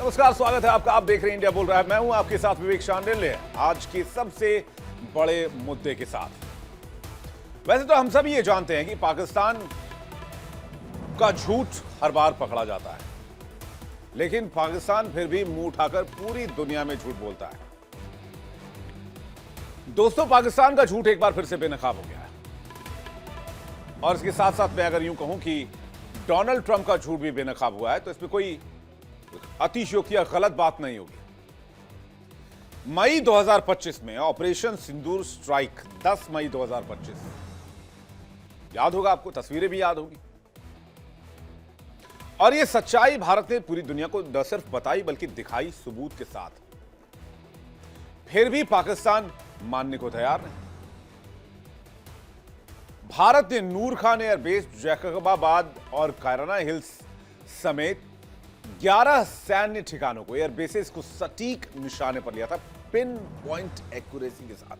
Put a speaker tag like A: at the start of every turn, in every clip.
A: नमस्कार, स्वागत है आपका। आप देख रहे हैं इंडिया बोल रहा है। मैं हूं आपके साथ विवेक शांडिल्य, आज के सबसे बड़े मुद्दे के साथ। वैसे तो हम सभी ये जानते हैं कि पाकिस्तान का झूठ हर बार पकड़ा जाता है, लेकिन पाकिस्तान फिर भी मुंह उठाकर पूरी दुनिया में झूठ बोलता है। दोस्तों, पाकिस्तान का झूठ एक बार फिर से बेनकाब हो गया है। और इसके साथ साथ मैं अगर यूं कहूं कि डोनाल्ड ट्रंप का झूठ भी बेनकाब हुआ है, तो इसमें कोई अतिशयोक्ति या गलत बात नहीं होगी। मई 2025 में ऑपरेशन सिंदूर स्ट्राइक, 10 मई 2025, याद होगा आपको, तस्वीरें भी याद होगी। और यह सच्चाई भारत ने पूरी दुनिया को न सिर्फ बताई बल्कि दिखाई सबूत के साथ। फिर भी पाकिस्तान मानने को तैयार नहीं। भारत ने नूर खान एयरबेस, जैकबाबाद और कायराना हिल्स समेत 11 सैन्य ठिकानों को, एयरबेसेस को सटीक निशाने पर लिया था, पिन पॉइंट एक्यूरेसी के साथ।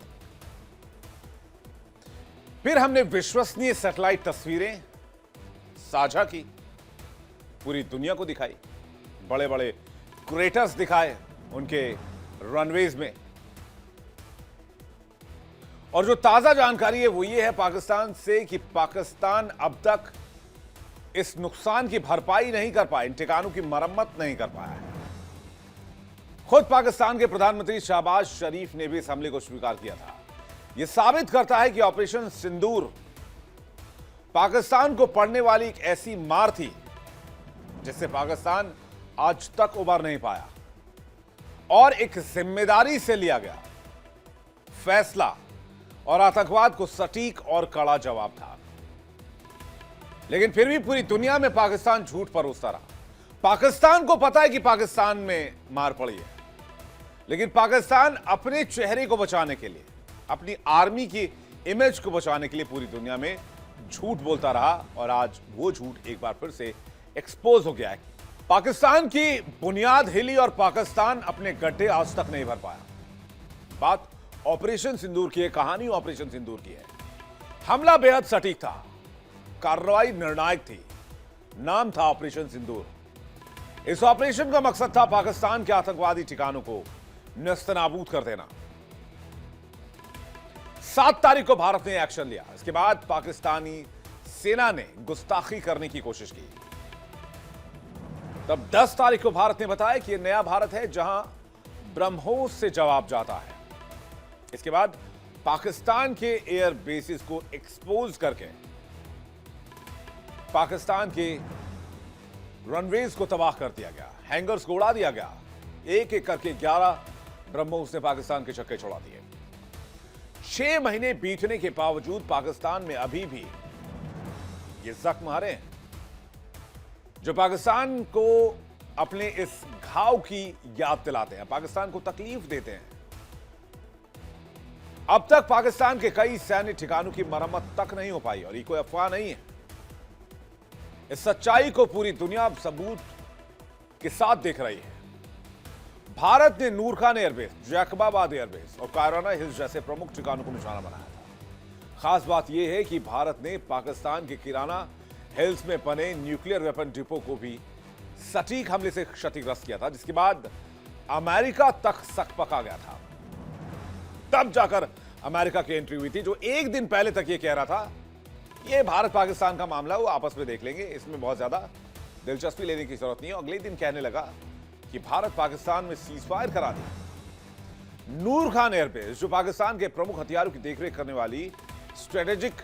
A: फिर हमने विश्वसनीय सैटेलाइट तस्वीरें साझा की, पूरी दुनिया को दिखाई, बड़े बड़े क्रेटर्स दिखाए उनके रनवेज में। और जो ताजा जानकारी है वो ये है पाकिस्तान से कि पाकिस्तान अब तक इस नुकसान की भरपाई नहीं कर पाया, इन ठिकानों की मरम्मत नहीं कर पाया है। खुद पाकिस्तान के प्रधानमंत्री शहबाज शरीफ ने भी इस हमले को स्वीकार किया था। यह साबित करता है कि ऑपरेशन सिंदूर पाकिस्तान को पड़ने वाली एक ऐसी मार थी जिससे पाकिस्तान आज तक उबर नहीं पाया, और एक जिम्मेदारी से लिया गया फैसला और आतंकवाद को सटीक और कड़ा जवाब था। लेकिन फिर भी पूरी दुनिया में पाकिस्तान झूठ परोसता रहा। पाकिस्तान को पता है कि पाकिस्तान में मार पड़ी है, लेकिन पाकिस्तान अपने चेहरे को बचाने के लिए, अपनी आर्मी की इमेज को बचाने के लिए पूरी दुनिया में झूठ बोलता रहा, और आज वो झूठ एक बार फिर से एक्सपोज हो गया है। पाकिस्तान की बुनियाद हिली और पाकिस्तान अपने गड्ढे आज तक नहीं भर पाया। बात ऑपरेशन सिंदूर की है, कहानी ऑपरेशन सिंदूर की है। हमला बेहद सटीक था, कार्रवाई निर्णायक थी, नाम था ऑपरेशन सिंदूर। इस ऑपरेशन का मकसद था पाकिस्तान के आतंकवादी ठिकानों को नेस्तनाबूद कर देना। 7 तारीख को भारत ने एक्शन लिया। इसके बाद पाकिस्तानी सेना ने गुस्ताखी करने की कोशिश की। तब 10 तारीख को भारत ने बताया कि यह नया भारत है जहां ब्रह्मोस से जवाब जाता है। इसके बाद पाकिस्तान के एयर बेसिस को एक्सपोज करके पाकिस्तान के रनवेज को तबाह कर दिया गया, हैंगर्स को उड़ा दिया गया। एक एक करके 11 ब्रह्मोस ने पाकिस्तान के छक्के छोड़ा दिए। 6 महीने बीतने के बावजूद पाकिस्तान में अभी भी ये जख्म हरे हैं, जो पाकिस्तान को अपने इस घाव की याद दिलाते हैं, पाकिस्तान को तकलीफ देते हैं। अब तक पाकिस्तान के कई सैन्य ठिकानों की मरम्मत तक नहीं हो पाई, और ये कोई अफवाह नहीं है। इस सच्चाई को पूरी दुनिया सबूत के साथ देख रही है। भारत ने नूर खान एयरबेस, जैकबाबाद एयरबेस और कायराना हिल्स जैसे प्रमुख ठिकानों को निशाना बनाया था। खास बात यह है कि भारत ने पाकिस्तान के किराना हिल्स में बने न्यूक्लियर वेपन डिपो को भी सटीक हमले से क्षतिग्रस्त किया था, जिसके बाद अमेरिका तक सकपका गया था। तब जाकर अमेरिका की एंट्री हुई थी, जो एक दिन पहले तक यह कह रहा था ये भारत पाकिस्तान का मामला, वो आपस में देख लेंगे, इसमें बहुत ज्यादा दिलचस्पी लेने की जरूरत नहीं है। अगले दिन कहने लगा कि भारत पाकिस्तान में सीजफायर करा दी। नूर खान एयरबेस, जो पाकिस्तान के प्रमुख हथियारों की देखरेख करने वाली स्ट्रेटेजिक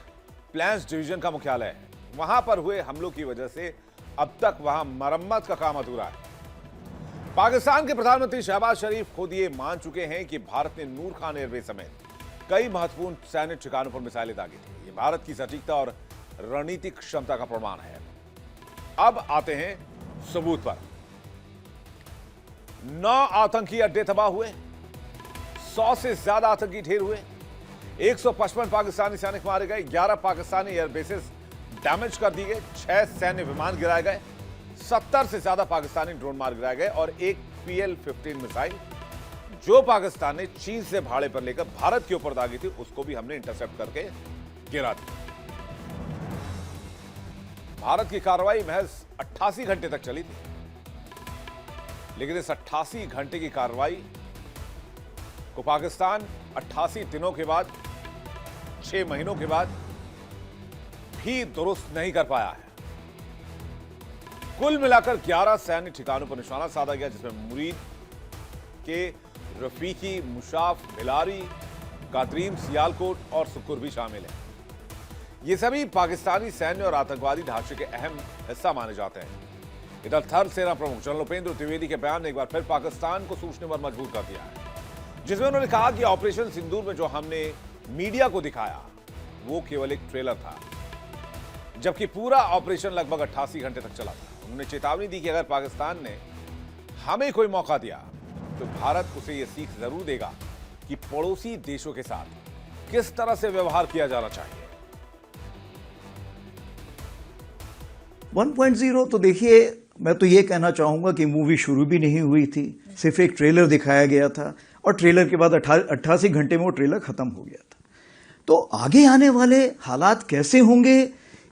A: प्लान्स डिवीजन का मुख्यालय है, वहां पर हुए हमलों की वजह से अब तक वहां मरम्मत का काम अधूरा है। पाकिस्तान के प्रधानमंत्री शहबाज शरीफ खुद ये मान चुके हैं कि भारत ने नूर खान एयरबेस समेत कई महत्वपूर्ण सैन्य ठिकानों पर मिसाइलें दागी थी। ये भारत की सटीकता और रणनीतिक क्षमता का प्रमाण है। अब आते हैं सबूत पर। 9 आतंकी अड्डे तबाह हुए, 100 से ज्यादा आतंकी ढेर हुए, 155 पाकिस्तानी सैनिक मारे गए, 11 पाकिस्तानी एयरबेसेस डैमेज कर दिए गए, 6 सैन्य विमान गिराए गए, 70 से ज्यादा पाकिस्तानी ड्रोन मार गिराए गए, और एक PL-15 मिसाइल जो पाकिस्तान ने चीन से भाड़े पर लेकर भारत के ऊपर दागी थी, उसको भी हमने इंटरसेप्ट करके गिरा दी। भारत की कार्रवाई महज 88 घंटे तक चली थी। लेकिन इस 88 घंटे की कार्रवाई को पाकिस्तान 88 दिनों के बाद, 6 महीनों के बाद भी दुरुस्त नहीं कर पाया है। कुल मिलाकर 11 सैन्य ठिकानों पर निशाना साधा गया, जिसमें मुरीद के रफीकी, मुशाफ, भिलारी, कातरीम, सियालकोट और सुकुर भी शामिल हैं। ये सभी पाकिस्तानी सैन्य और आतंकवादी ढांचे के अहम हिस्सा माने जाते हैं। इधर थल सेना प्रमुख जनरल उपेंद्र द्विवेदी के बयान ने एक बार फिर पाकिस्तान को सोचने पर मजबूर कर दिया है, जिसमें उन्होंने कहा कि ऑपरेशन सिंदूर में जो हमने मीडिया को दिखाया वो केवल एक ट्रेलर था, जबकि पूरा ऑपरेशन लगभग 88 घंटे तक चला था। उन्होंने चेतावनी दी कि अगर पाकिस्तान ने हमें कोई मौका दिया तो भारत उसे यह सीख जरूर देगा कि पड़ोसी देशों के साथ किस तरह से व्यवहार किया जाना चाहिए।
B: 1.0 तो देखिए, मैं तो ये कहना चाहूंगा कि मूवी शुरू भी नहीं हुई थी, सिर्फ एक ट्रेलर दिखाया गया था और ट्रेलर के बाद 88 घंटे में वो ट्रेलर खत्म हो गया था। तो आगे आने वाले हालात कैसे होंगे,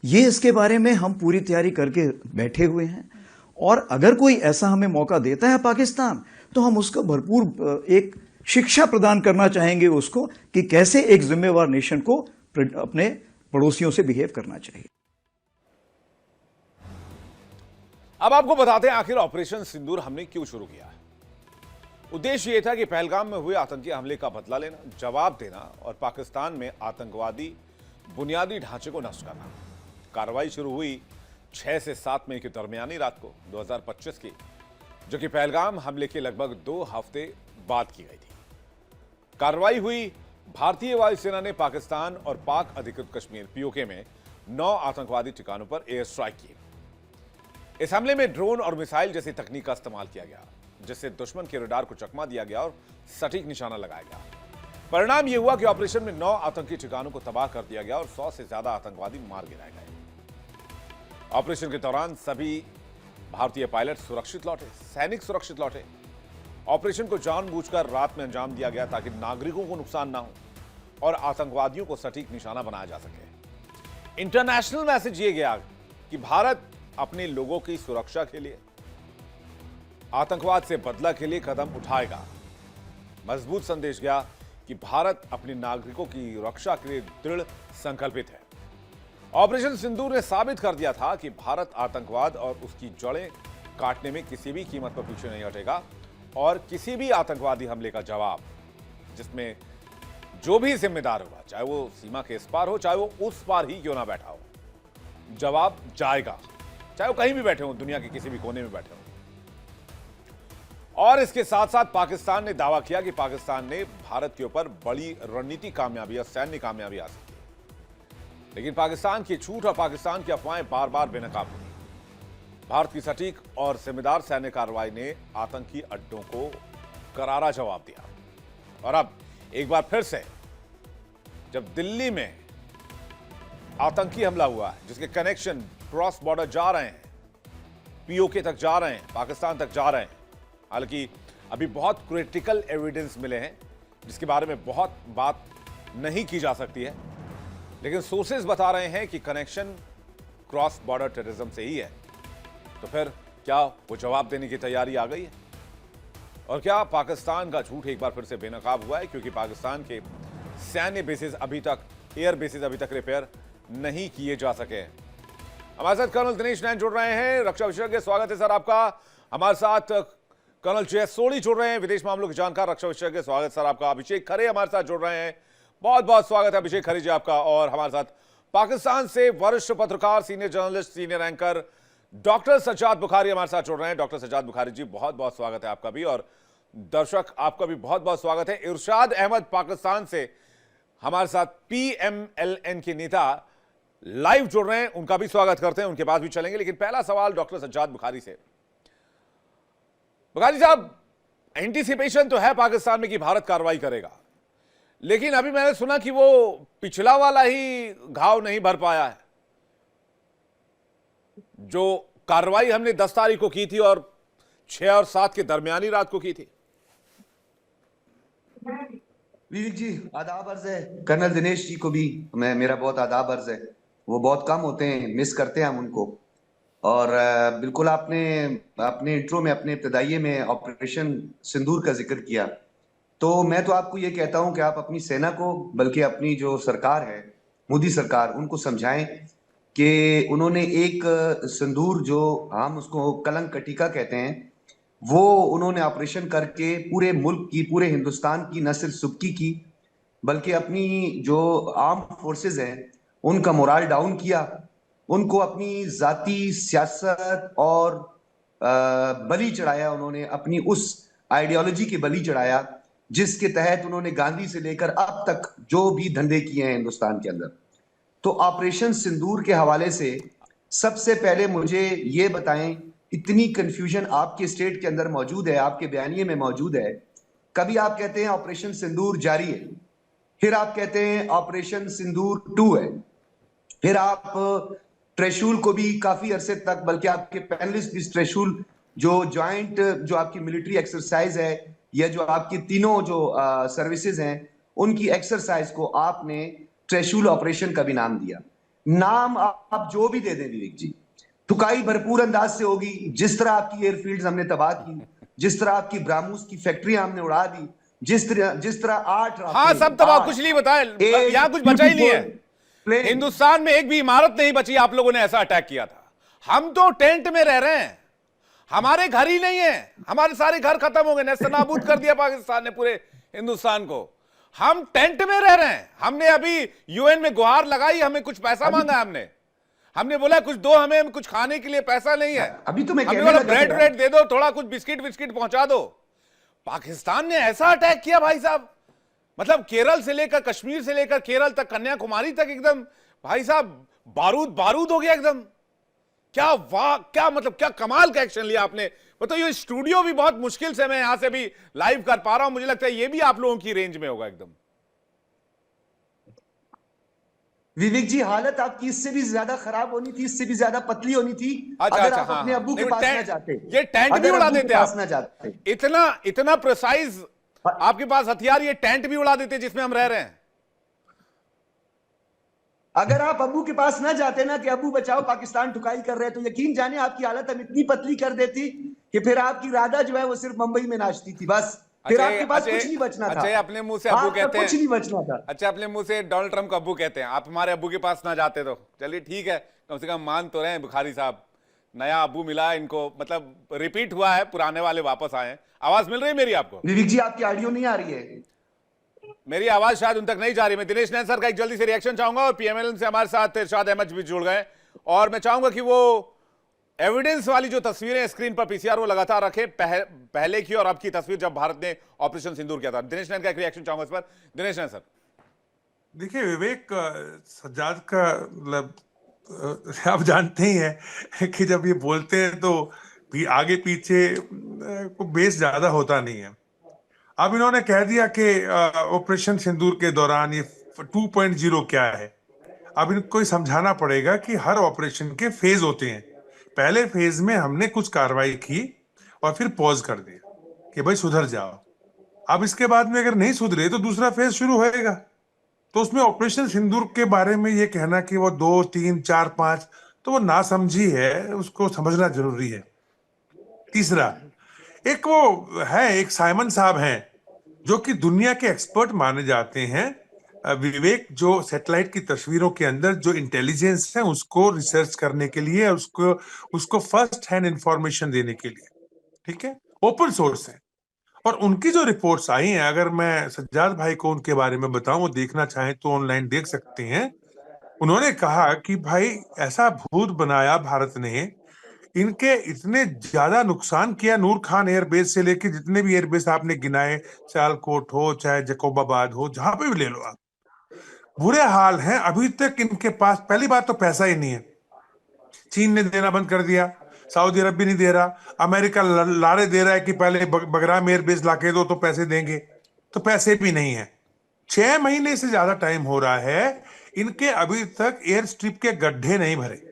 B: ये इसके बारे में हम पूरी तैयारी करके बैठे हुए हैं, और अगर कोई ऐसा हमें मौका देता है पाकिस्तान, तो हम उसको भरपूर एक शिक्षा प्रदान करना चाहेंगे उसको कि कैसे एक जिम्मेवार नेशन को अपने पड़ोसियों से बिहेव करना चाहिए।
A: अब आपको बताते हैं आखिर ऑपरेशन सिंदूर हमने क्यों शुरू किया है। उद्देश्य यह था कि पहलगाम में हुए आतंकी हमले का बदला लेना, जवाब देना और पाकिस्तान में आतंकवादी बुनियादी ढांचे को नष्ट करना। कार्रवाई शुरू हुई 6 से 7 मई के दरमियानी रात को 2025 की, जो कि पहलगाम हमले के लगभग 2 हफ्ते बाद की गई थी। कार्रवाई हुई, भारतीय वायुसेना ने पाकिस्तान और पाक अधिकृत कश्मीर पीओके में 9 आतंकवादी ठिकानों पर एयर स्ट्राइक की। इस हमले में ड्रोन और मिसाइल जैसी तकनीक का इस्तेमाल किया गया, जिससे दुश्मन के रडार को चकमा दिया गया और सटीक निशाना लगाया गया। परिणाम यह हुआ कि ऑपरेशन में 9 आतंकी ठिकानों को तबाह कर दिया गया और 100 से ज्यादा आतंकवादी मार गिराए गए। ऑपरेशन के दौरान सभी भारतीय पायलट सुरक्षित लौटे, सैनिक सुरक्षित लौटे। ऑपरेशन को जानबूझकर रात में अंजाम दिया गया ताकि नागरिकों को नुकसान ना हो और आतंकवादियों को सटीक निशाना बनाया जा सके। इंटरनेशनल मैसेज यह गया कि भारत अपने लोगों की सुरक्षा के लिए, आतंकवाद से बदला के लिए कदम उठाएगा। मजबूत संदेश गया कि भारत अपने नागरिकों की रक्षा के लिए दृढ़ संकल्पित है। ऑपरेशन सिंदूर ने साबित कर दिया था कि भारत आतंकवाद और उसकी जड़ें काटने में किसी भी कीमत पर पीछे नहीं हटेगा और किसी भी आतंकवादी हमले का जवाब, जिसमें जो भी जिम्मेदार होगा, चाहे वो सीमा के इस पार हो, चाहे वो उस पार ही क्यों ना बैठा हो, जवाब जाएगा, चाहे वो कहीं भी बैठे हो, दुनिया के किसी भी कोने में बैठे हो। और इसके साथ साथ पाकिस्तान ने दावा किया कि पाकिस्तान ने भारत के ऊपर बड़ी रणनीतिक कामयाबी और सैन्य कामयाबी हासिल की, लेकिन पाकिस्तान की झूठ और पाकिस्तान की अफवाहें बार बार बेनकाब हुई। भारत की सटीक और जिम्मेदार सैन्य कार्रवाई ने आतंकी अड्डों को करारा जवाब दिया। और अब एक बार फिर से जब दिल्ली में आतंकी हमला हुआ है, जिसके कनेक्शन क्रॉस बॉर्डर जा रहे हैं, पीओके तक जा रहे हैं, पाकिस्तान तक जा रहे हैं, हालांकि अभी बहुत क्रिटिकल एविडेंस मिले हैं जिसके बारे में बहुत बात नहीं की जा सकती है, लेकिन सोर्सेज बता रहे हैं कि कनेक्शन क्रॉस बॉर्डर टेररिज्म से ही है। तो फिर क्या वो जवाब देने की तैयारी आ गई है? और क्या पाकिस्तान का झूठ एक बार फिर से बेनकाब हुआ है, क्योंकि पाकिस्तान के सैन्य बेसिस अभी तक, एयर बेसिस अभी तक रिपेयर नहीं किए जा सके। हमारे साथ कर्नल दिनेश नैन जुड़ रहे हैं, रक्षा विशेषज्ञ। स्वागत है सर आपका। हमारे साथ कर्नल जय सोनी जुड़ रहे हैं, विदेश मामलों के जानकार, रक्षा विशेषज्ञ। स्वागत सर आपका। अभिषेक खरे हमारे साथ जुड़ रहे हैं, बहुत बहुत स्वागत है अभिषेक खरे जी आपका। और हमारे साथ पाकिस्तान से वरिष्ठ पत्रकार, senior journalist, senior anchor doctor Sajjad Bukhari हमारे साथ जुड़ रहे हैं। डॉक्टर सज्जाद बुखारी जी, बहुत बहुत स्वागत है आपका भी, और दर्शक आपका भी बहुत बहुत स्वागत है। इरशाद अहमद पाकिस्तान से हमारे साथ PMLN के नेता लाइव जुड़ रहे हैं, उनका भी स्वागत करते हैं, उनके पास भी चलेंगे। लेकिन पहला सवाल डॉक्टर सज्जाद बुखारी से। बुखारी साहब, एंटीसिपेशन तो है पाकिस्तान में कि भारत कार्रवाई करेगा, लेकिन अभी मैंने सुना कि वो पिछला वाला ही घाव नहीं भर पाया है। जो कार्रवाई हमने 10 तारीख को की थी और 6 और 7 के दरमियानी रात को की थी।
C: विवेक जी, आदाब अर्ज है। कर्नल दिनेश जी को भी मेरा बहुत आदाब अर्ज है। वो बहुत कम होते हैं, मिस करते हैं हम उनको। और बिल्कुल आपने अपने इंट्रो में, अपने इब्तदाइये में ऑपरेशन सिंदूर का जिक्र किया। तो मैं तो आपको ये कहता हूं कि आप अपनी सेना को, बल्कि अपनी जो सरकार है, मोदी सरकार, उनको समझाएं कि उन्होंने एक सिंदूर, जो हम उसको कलंक कटिका कहते हैं, वो उन्होंने ऑपरेशन करके पूरे मुल्क की, पूरे हिंदुस्तान की न सिर्फ सुबकी की, बल्कि अपनी जो आर्म फोर्सेस हैं उनका मोराल डाउन किया। उनको अपनी जाती सियासत और बलि चढ़ाया। उन्होंने अपनी उस आइडियोलॉजी की बलि चढ़ाया जिसके तहत उन्होंने गांधी से लेकर अब तक जो भी धंधे किए हैं हिंदुस्तान के अंदर। तो ऑपरेशन सिंदूर के हवाले से सबसे पहले मुझे ये बताएं, इतनी कंफ्यूजन आपके स्टेट के अंदर मौजूद है, आपके बयानिए में मौजूद है। कभी आप कहते हैं ऑपरेशन सिंदूर जारी है, फिर आप कहते हैं ऑपरेशन सिंदूर 2 है, फिर आप त्रिशूल को भी काफी अरसे तक, बल्कि आपके पैनलिस्ट भी त्रिशूल जो ज्वाइंट, जो आपकी मिलिट्री एक्सरसाइज है, या जो आपकी तीनों जो सर्विसेज हैं उनकी एक्सरसाइज को आपने त्रिशूल ऑपरेशन का भी नाम दिया। नाम आप जो भी दे दें विवेक जी, ठुकाई भरपूर अंदाज से होगी। जिस तरह आपकी एयरफील्ड्स हमने तबाह की, जिस तरह आपकी ब्राह्मोस की फैक्ट्रियां हमने उड़ा दी, जिस तरह 8
A: हाँ सब तबाह, कुछ नहीं बताया, यहां कुछ बचा ही नहीं है।
C: प्लेन,
A: हिंदुस्तान में एक भी इमारत नहीं बची, आप लोगों ने ऐसा अटैक किया था। हम तो टेंट में रह रहे हैं, हमारे घर ही नहीं है, हमारे सारे घर खत्म हो गए, नेस्तनाबूद कर दिया पाकिस्तान ने पूरे हिंदुस्तान को। हम टेंट में रह रहे हैं। हमने अभी यूएन में गुहार लगाई, हमें कुछ पैसा मांगा, हमने बोला कुछ दो, हमें कुछ खाने के लिए पैसा नहीं है।
C: अभी तो मैं
A: हमने बोला ब्रेड दे दो, थोड़ा कुछ बिस्किट विस्किट पहुंचा दो। पाकिस्तान ने ऐसा अटैक किया भाई साहब, मतलब केरल से लेकर, कश्मीर से लेकर केरल तक, कन्याकुमारी तक, एकदम भाई साहब बारूद बारूद हो गया एकदम। क्या वाह, क्या मतलब, क्या कमाल का एक्शन लिया आपने। मतलब ये स्टूडियो भी बहुत मुश्किल से मैं यहां से भी लाइव कर पा रहा हूं, मुझे लगता है ये भी आप लोगों की रेंज में होगा एकदम।
C: विवेक जी, हालत आपकी इससे भी ज्यादा खराब होनी थी, इससे भी ज्यादा पतली होनी थी।
A: अच्छा,
C: अगर
A: अच्छा,
C: आप
A: हाँ,
C: अपने
A: हाँ।
C: अब्बू के
A: नहीं,
C: पास ना जाते,
A: ये टेंट भी उड़ा देते आप,
C: ना जाते,
A: इतना इतना प्रिसाइज आपके पास हथियार, ये टेंट भी उड़ा देते जिसमें हम रह रहे हैं।
C: अगर आप अब्बू के पास ना जाते ना कि अब्बू बचाओ पाकिस्तान ठुकाई कर रहे हैं, तो यकीन जाने आपकी हालत हम इतनी पतली कर देती कि फिर आपकी राधा जो है वो सिर्फ मुंबई में नाचती थी बस। फिर आपके पास कुछ नहीं बचना था।
A: अच्छा, अपने मुंह से अब्बू कहते हैं,
C: कुछ नहीं बचना था।
A: अच्छा, अपने मुंह से डोनाल्ड ट्रंप को अब्बू कहते हैं, आप हमारे अब्बू के पास ना जाते तो चलिए ठीक है, कम से कम मान तो रहे हैं बुखारी साहब, नया अब्बू मिला इनको, मतलब रिपीट हुआ है, पुराने वाले वापस आए हैं। आवाज मिल रही है मेरी आपको?
C: विवेक जी, आपकी ऑडियो नहीं आ रही है।
A: मेरी आवाज शायद उन तक नहीं जा रही। मैं दिनेश नैन सर का एक जल्दी से रिएक्शन चाहूंगा, और पीएमएल से हमारे साथ इरशाद अहमद भी जुड़ गए, और मैं चाहूंगा कि वो एविडेंस वाली जो तस्वीरें स्क्रीन पर पीसीआर वो लगातार रखे, पहले की और अब की तस्वीर जब भारत ने ऑपरेशन सिंदूर किया था। दिनेश नैन का एक रिएक्शन चाहूंगा इस पर। दिनेश नैन सर।
D: देखिए विवेक, सज्जाद का मतलब आप जानते ही हैं कि जब ये बोलते हैं तो भी आगे पीछे को बेस ज्यादा होता नहीं है। अब इन्होंने कह दिया कि ऑपरेशन सिंदूर के दौरान ये 2.0 क्या है। अब इनको समझाना पड़ेगा कि हर ऑपरेशन के फेज होते हैं। पहले फेज में हमने कुछ कार्रवाई की और फिर पॉज कर दिया कि भाई सुधर जाओ। अब इसके बाद में अगर नहीं सुधरे तो दूसरा फेज शुरू होएगा। तो उसमें ऑपरेशन सिंदूर के बारे में ये कहना कि वो 2, 3, 4, 5, तो वो नासमझी है, उसको समझना जरूरी है। तीसरा, एक वो है, एक साइमन साहब हैं जो कि दुनिया के एक्सपर्ट माने जाते हैं विवेक, जो सैटेलाइट की तस्वीरों के अंदर जो इंटेलिजेंस है उसको रिसर्च करने के लिए, उसको फर्स्ट हैंड इंफॉर्मेशन देने के लिए, ठीक है, ओपन सोर्स है। और उनकी जो रिपोर्ट्स आई हैं, अगर मैं सज्जाद भाई को उनके बारे में बताऊं, वो देखना चाहें तो ऑनलाइन देख सकते हैं। उन्होंने कहा कि भाई ऐसा भूत बनाया भारत ने, इनके इतने ज्यादा नुकसान किया, नूर खान एयरबेस से लेके जितने भी एयरबेस आपने गिनाए, सियालकोट हो चाहे जकोबाबाद हो, जहां पे भी ले लो आप, बुरे हाल हैं। अभी तक इनके पास, पहली बात तो पैसा ही नहीं है, चीन ने देना बंद कर दिया, सऊदी अरब भी नहीं दे रहा, अमेरिका लारे दे रहा है कि पहले बगराम एयरबेस लाके दो तो पैसे देंगे, तो पैसे भी नहीं है। 6 महीने से ज्यादा टाइम हो रहा है, इनके अभी तक एयर स्ट्रिप के गड्ढे नहीं भरे।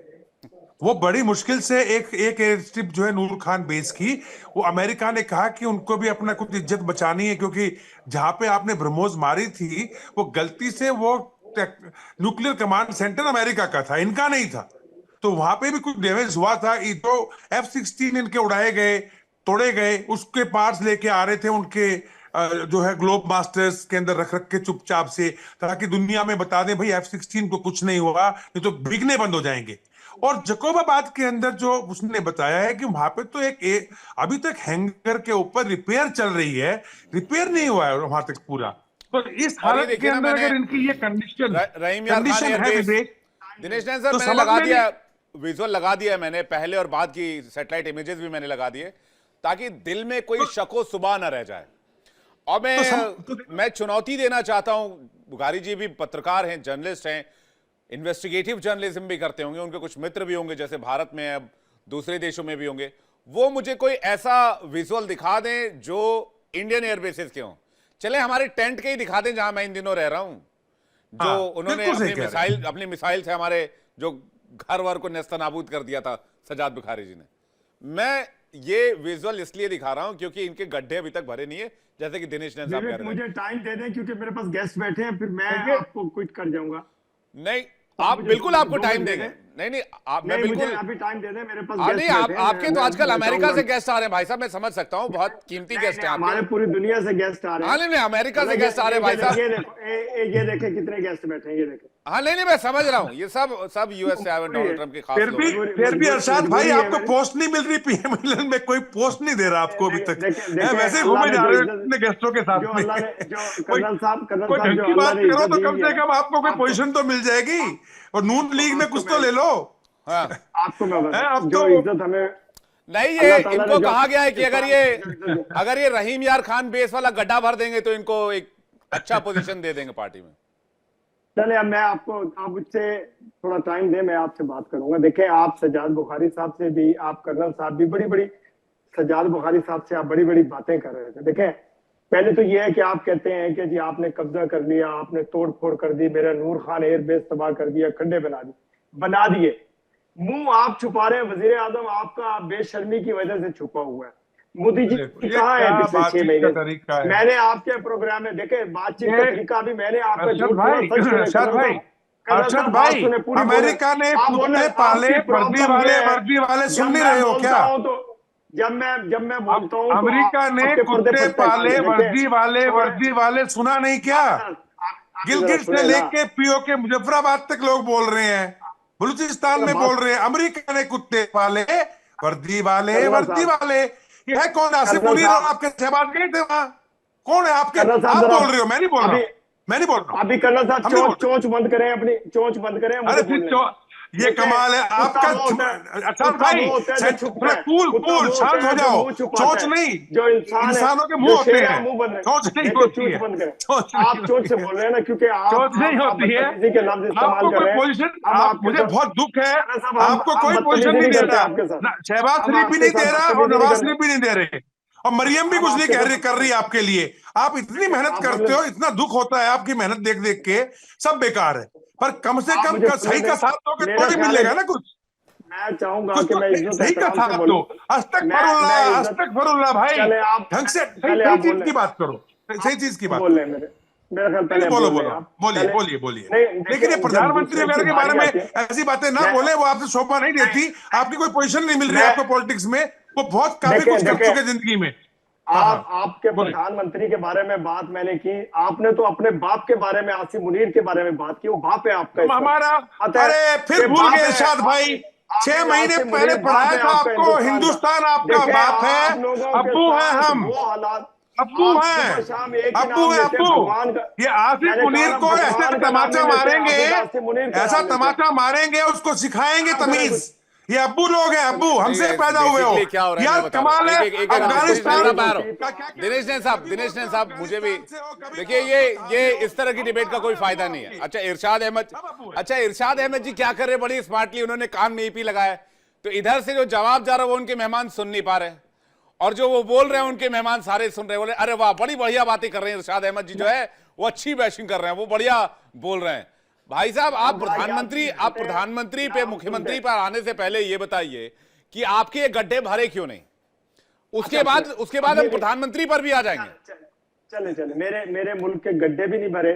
D: वो बड़ी मुश्किल से एक एयर स्ट्रिप जो है नूर खान बेस की, वो अमेरिका ने कहा कि उनको भी अपना कुछ इज्जत बचानी है, क्योंकि जहां पे आपने ब्रह्मोस मारी थी वो गलती से वो न्यूक्लियर कमांड सेंटर अमेरिका का था, इनका नहीं था। तो वहां पे भी कुछ डैमेज हुआ था। ये जो F-16 इनके उड़ाए गए, तोड़े गए, उसके पार्ट्स लेके आ रहे थे उनके जो है ग्लोब मास्टर्स के अंदर रख रख के चुपचाप से, ताकि दुनिया में बता दें भाई F-16 को कुछ नहीं हुआ, नहीं तो बिकने बंद हो जाएंगे। और जकोबाबाद के अंदर जो उसने बताया है कि वहां पे तो अभी तक हैंगर के ऊपर रिपेयर चल रही है, रिपेयर नहीं हुआ है वहां तक पूरा। तो इस
A: और ये
D: हालत के
A: देखिए ना,
D: अंदर
A: मैंने
D: अगर इनकी ये
A: रहीम यार खान
D: कंडीशन है
A: एयरबेस,
D: विवेक,
A: दिनेश नैन सर
D: तो
A: मैंने
D: समझ
A: लगा
D: में
A: दिया, विजुअल लगा दिया है मैंने, पहले और बाद की सैटेलाइट इमेजेस भी मैंने लगा दिए, ताकि दिल में कोई शको सुबह ना रह जाए। और मैं चुनौती देना चाहता हूं, बुखारी जी भी पत्रकार हैं, जर्नलिस्ट हैं, इन्वेस्टिगेटिव जर्नलिज्म भी करते होंगे, उनके कुछ मित्र भी होंगे जैसे भारत में, अब दूसरे देशों में भी होंगे, वो मुझे कोई ऐसा विजुअल दिखा दें जो इंडियन एयरबेसेस के हों। चले हमारे टेंट के ही दिखा दें जहां मैं इन दिनों रह रहा हूं, जो
D: हाँ,
A: उन्होंने अपनी मिसाइल से हमारे जो घर वर को नेस्तनाबूद कर दिया था सजाद बुखारी जी ने। मैं ये विजुअल इसलिए दिखा रहा हूं क्योंकि इनके गड्ढे अभी तक भरे नहीं है, जैसे कि दिनेश नैन साहब कह रहे थे।
E: मुझे टाइम दे दें क्योंकि मेरे पास गेस्ट बैठे हैं, फिर मैं आपको क्विट कर जाऊंगा।
A: नहीं, आप बिल्कुल आपको टाइम देंगे। नहीं आप, मैं बिल्कुल
E: मुझे अभी टाइम दे दें, मेरे पास
A: नहीं, आपके तो आजकल अमेरिका से गेस्ट आ रहे हैं भाई साहब, मैं समझ सकता हूँ, बहुत कीमती गेस्ट हैं
E: हमारे, पूरी दुनिया से गेस्ट आ रहे हैं।
A: नहीं, अमेरिका से गेस्ट आ रहे हैं भाई साहब।
E: ये देखे कितने गेस्ट बैठे हैं, ये देखे।
A: हाँ नहीं, मैं समझ रहा हूँ, ये सब यूएस से आए डोनाल्ड ट्रम्प के खास लोग।
D: फिर भी अरशद भाई आपको पोस्ट नहीं मिल रही, पीएमएल में कोई पोस्ट नहीं दे रहा आपको अभी तक, वैसे ही घूमे जा रहे हैं अपने गेस्टों के साथ में।
E: कर्नल साहब
D: कोई ढंग की बात करो तो कम से कम आपको कोई पोजीशन तो मिल जाएगी, और नून लीग में कुछ तो ले लो।
A: हाँ,
E: आपको मैं
D: अब
E: जो
D: तो
E: इज्जत हमें
A: नहीं, ये इनको कहा गया है कि अगर ये रहीम यार खान बेस वाला गड्ढा भर देंगे तो इनको एक अच्छा पोजीशन दे देंगे पार्टी में।
E: चले, अब मैं आप मुझसे थोड़ा टाइम दें, मैं आपसे बात करूंगा। देखें, आप सजाद बुखारी साहब से भी, आप कर्नल साहब भी बड़ी सजाद बुखारी साहब से आप बड़ी बातें कर रहे थे। देखें, पहले तो ये है कि आप कहते हैं कि जी आपने कब्जा कर लिया, आपने तोड़ फोड़ कर दी, मेरा नूर खान एयरबेस तबाह कर दिया, खड्डे बना दिए। मुंह आप छुपा रहे हैं, वजीर आजम आपका बेशर्मी की वजह से छुपा हुआ है। मोदी जी कहाँ है पिछले 6 महीने? मैंने आपके प्रोग्राम में देखे बातचीत का तरीका भी मैंने आपका
D: अरशद भाई, अमेरिका ने कुत्ते पाले, वर्दी वाले सुन नहीं रहे हो क्या?
E: तो जब मैं बोलता हूँ
D: अमेरिका ने कुत्ते पाले, वर्दी वाले सुना नहीं क्या? गिलगित से लेके पीओके मुजफ्फराबाद तक लोग बोल रहे हैं, बलूचिस्तान में बोल रहे हैं अमेरिका ने कुत्ते पाले, वर्दी वाले। ये है कौन? आसिफ मुनीर और आपके शहबाज गए थे वहां? कौन है आपके? आप बोल रहे हो, मैं नहीं बोल रहा।
E: अभी कर्नल साहब चोंच बंद करें, अपनी चोंच बंद करें।
D: अरे फिर ये कमाल है आपका। अच्छा भाई, कूल शांत हो जाओ। चोंच नहीं,
E: जो
D: इंसानों के मुंह होते हैं, चोंच नहीं होती है।
E: आप चोंच से बोल रहे हैं ना, क्योंकि
D: चोंच नहीं होती है। आपको कोई पोजीशन, मुझे बहुत दुख है, आपको कोई पोजीशन नहीं दे रहा। शहबाज शरीफ भी नहीं दे रहा और नवाज शरीफ भी नहीं दे रहे, और मरियम भी कुछ नहीं कर रही आपके लिए। आप इतनी मेहनत करते हो, इतना दुख होता है आपकी मेहनत देख देख के, सब बेकार है। पर कम से कम सही का साथ दोगे तो भी मिलेगा ना कुछ।
E: मैं चाहूंगा कि मैं
D: सही का साथ दो। अस्तगफिरुल्लाह भाई, ढंग से सही चीज की बात करो, सही चीज की बात
E: बोल रहे हैं। मेरा ख्याल पहले
D: बोलिए। लेकिन ये प्रधानमंत्री वगैरह के बारे में ऐसी बातें ना बोले, वो आपसे शोभा नहीं देती। आपकी कोई पोजीशन नहीं मिल रही आपको पॉलिटिक्स में, वो बहुत काफी कुछ कर चुके जिंदगी में।
E: आपके प्रधानमंत्री के बारे में बात मैंने की, आपने तो अपने बाप के बारे में, आसिफ मुनीर के बारे में बात की। वो बाप है आपका,
D: हमारा। अरे फिर भूल गए इरशाद भाई, 6 महीने पहले पढ़ाया था आपको, हिंदुस्तान आपका बाप है, अब्बू है हम, अब्बू है। ये आसिफ मुनीर को ऐसे तमाचा मारेंगे, उसको सिखाएंगे तमीज। ये अब्बू लोग हैं, अब्बू हमसे पैदा हुए हो यार, कमाल है। अफगानिस्तान।
A: दिनेश नैन साहब, मुझे भी देखिए, ये इस तरह की डिबेट का कोई फायदा नहीं है। अच्छा इरशाद अहमद जी क्या कर रहे? बड़ी स्मार्टली उन्होंने कान में ईपी लगाया, तो इधर से जो जवाब जा रहा है वो उनके मेहमान सुन नहीं पा रहे, और जो वो बोल रहे हैं उनके मेहमान सारे सुन रहे हैं। बोले अरे वाह, बड़ी बढ़िया बातें कर रहे हैं इरशाद अहमद जी, जो है वो अच्छी बैशिंग कर रहे हैं, वो बढ़िया बोल रहे हैं। भाई साहब, आप प्रधानमंत्री पे, मुख्यमंत्री पर आने से पहले ये बताइए कि आपके ये गड्ढे भरे क्यों नहीं? उसके बाद हम प्रधानमंत्री पर भी आ जाएंगे।
E: चले मेरे मुल्क के गड्ढे भी नहीं भरे,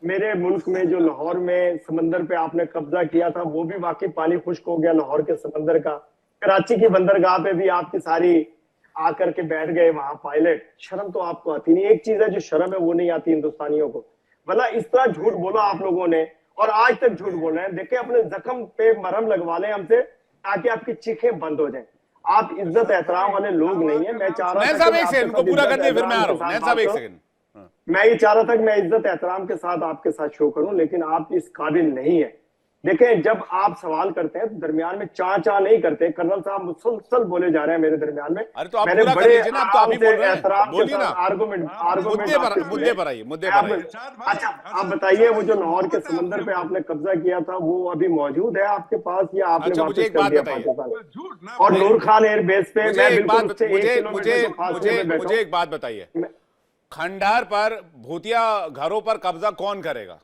E: मेरे मुल्क में जो लाहौर में समंदर पे आपने कब्जा किया था, वो भी वाकई पानी खुश्क हो गया लाहौर के समंदर का। कराची की बंदरगाह पे भी आपकी सारी आकर के बैठ गए वहां पायलट। शर्म तो आपको आती नहीं। एक चीज है जो शर्म है वो नहीं आती हिंदुस्तानियों को। भला इस तरह झूठ बोला आप लोगों ने और आज तक झूठ बोल रहे हैं। देखें, अपने जख्म पे मरहम लगवा लें हमसे, ताकि आपकी चीखें बंद हो जाए। आप इज्जत एहतराम वाले लोग नहीं है। मैं चाह रहा
A: नैन साहब एक सेकंड को पूरा करने फिर मैं आ रहा हूं। नैन साहब एक सेकंड,
E: मैं ये चाह रहा था कि मैं इज्जत एहतराम के साथ आपके साथ शो करूं, लेकिन आप इस काबिल नहीं है। देखें, जब आप सवाल करते हैं तो दरमियान में चा नहीं करते। कर्नल साहब मुसलसल बोले जा रहे हैं मेरे दरमियान में।
A: अरे तो आप
E: मैंने
A: पूरा कर
E: बड़े
A: लीजिए ना, आप तो अभी बोल रहे हैं,
E: एहतराम के
A: बोलिए ना।
E: साथ आर्गुमेंट
A: मुद्दे पर आइए, मुद्दे पर आइए।
E: अच्छा, आप बताइए, वो जो लाहौर के समंदर पे आपने कब्जा किया था, वो अभी मौजूद है आपके पास या आपने
A: अच्छा, मुझे
E: वापस
A: एक
E: कर
A: बात
E: दिया
A: बताइए।
E: पाकिस्तान? और नूर खान एयरबेस पे
A: मुझे
E: मैं
A: एक
E: बिल्कुल
A: बात
E: उससे 1 किलोमीटर के फासले पे बैठा
A: मुझे एक बात बताइए, खंडार पर भूतिया घरों पर कब्जा कौन करेगा?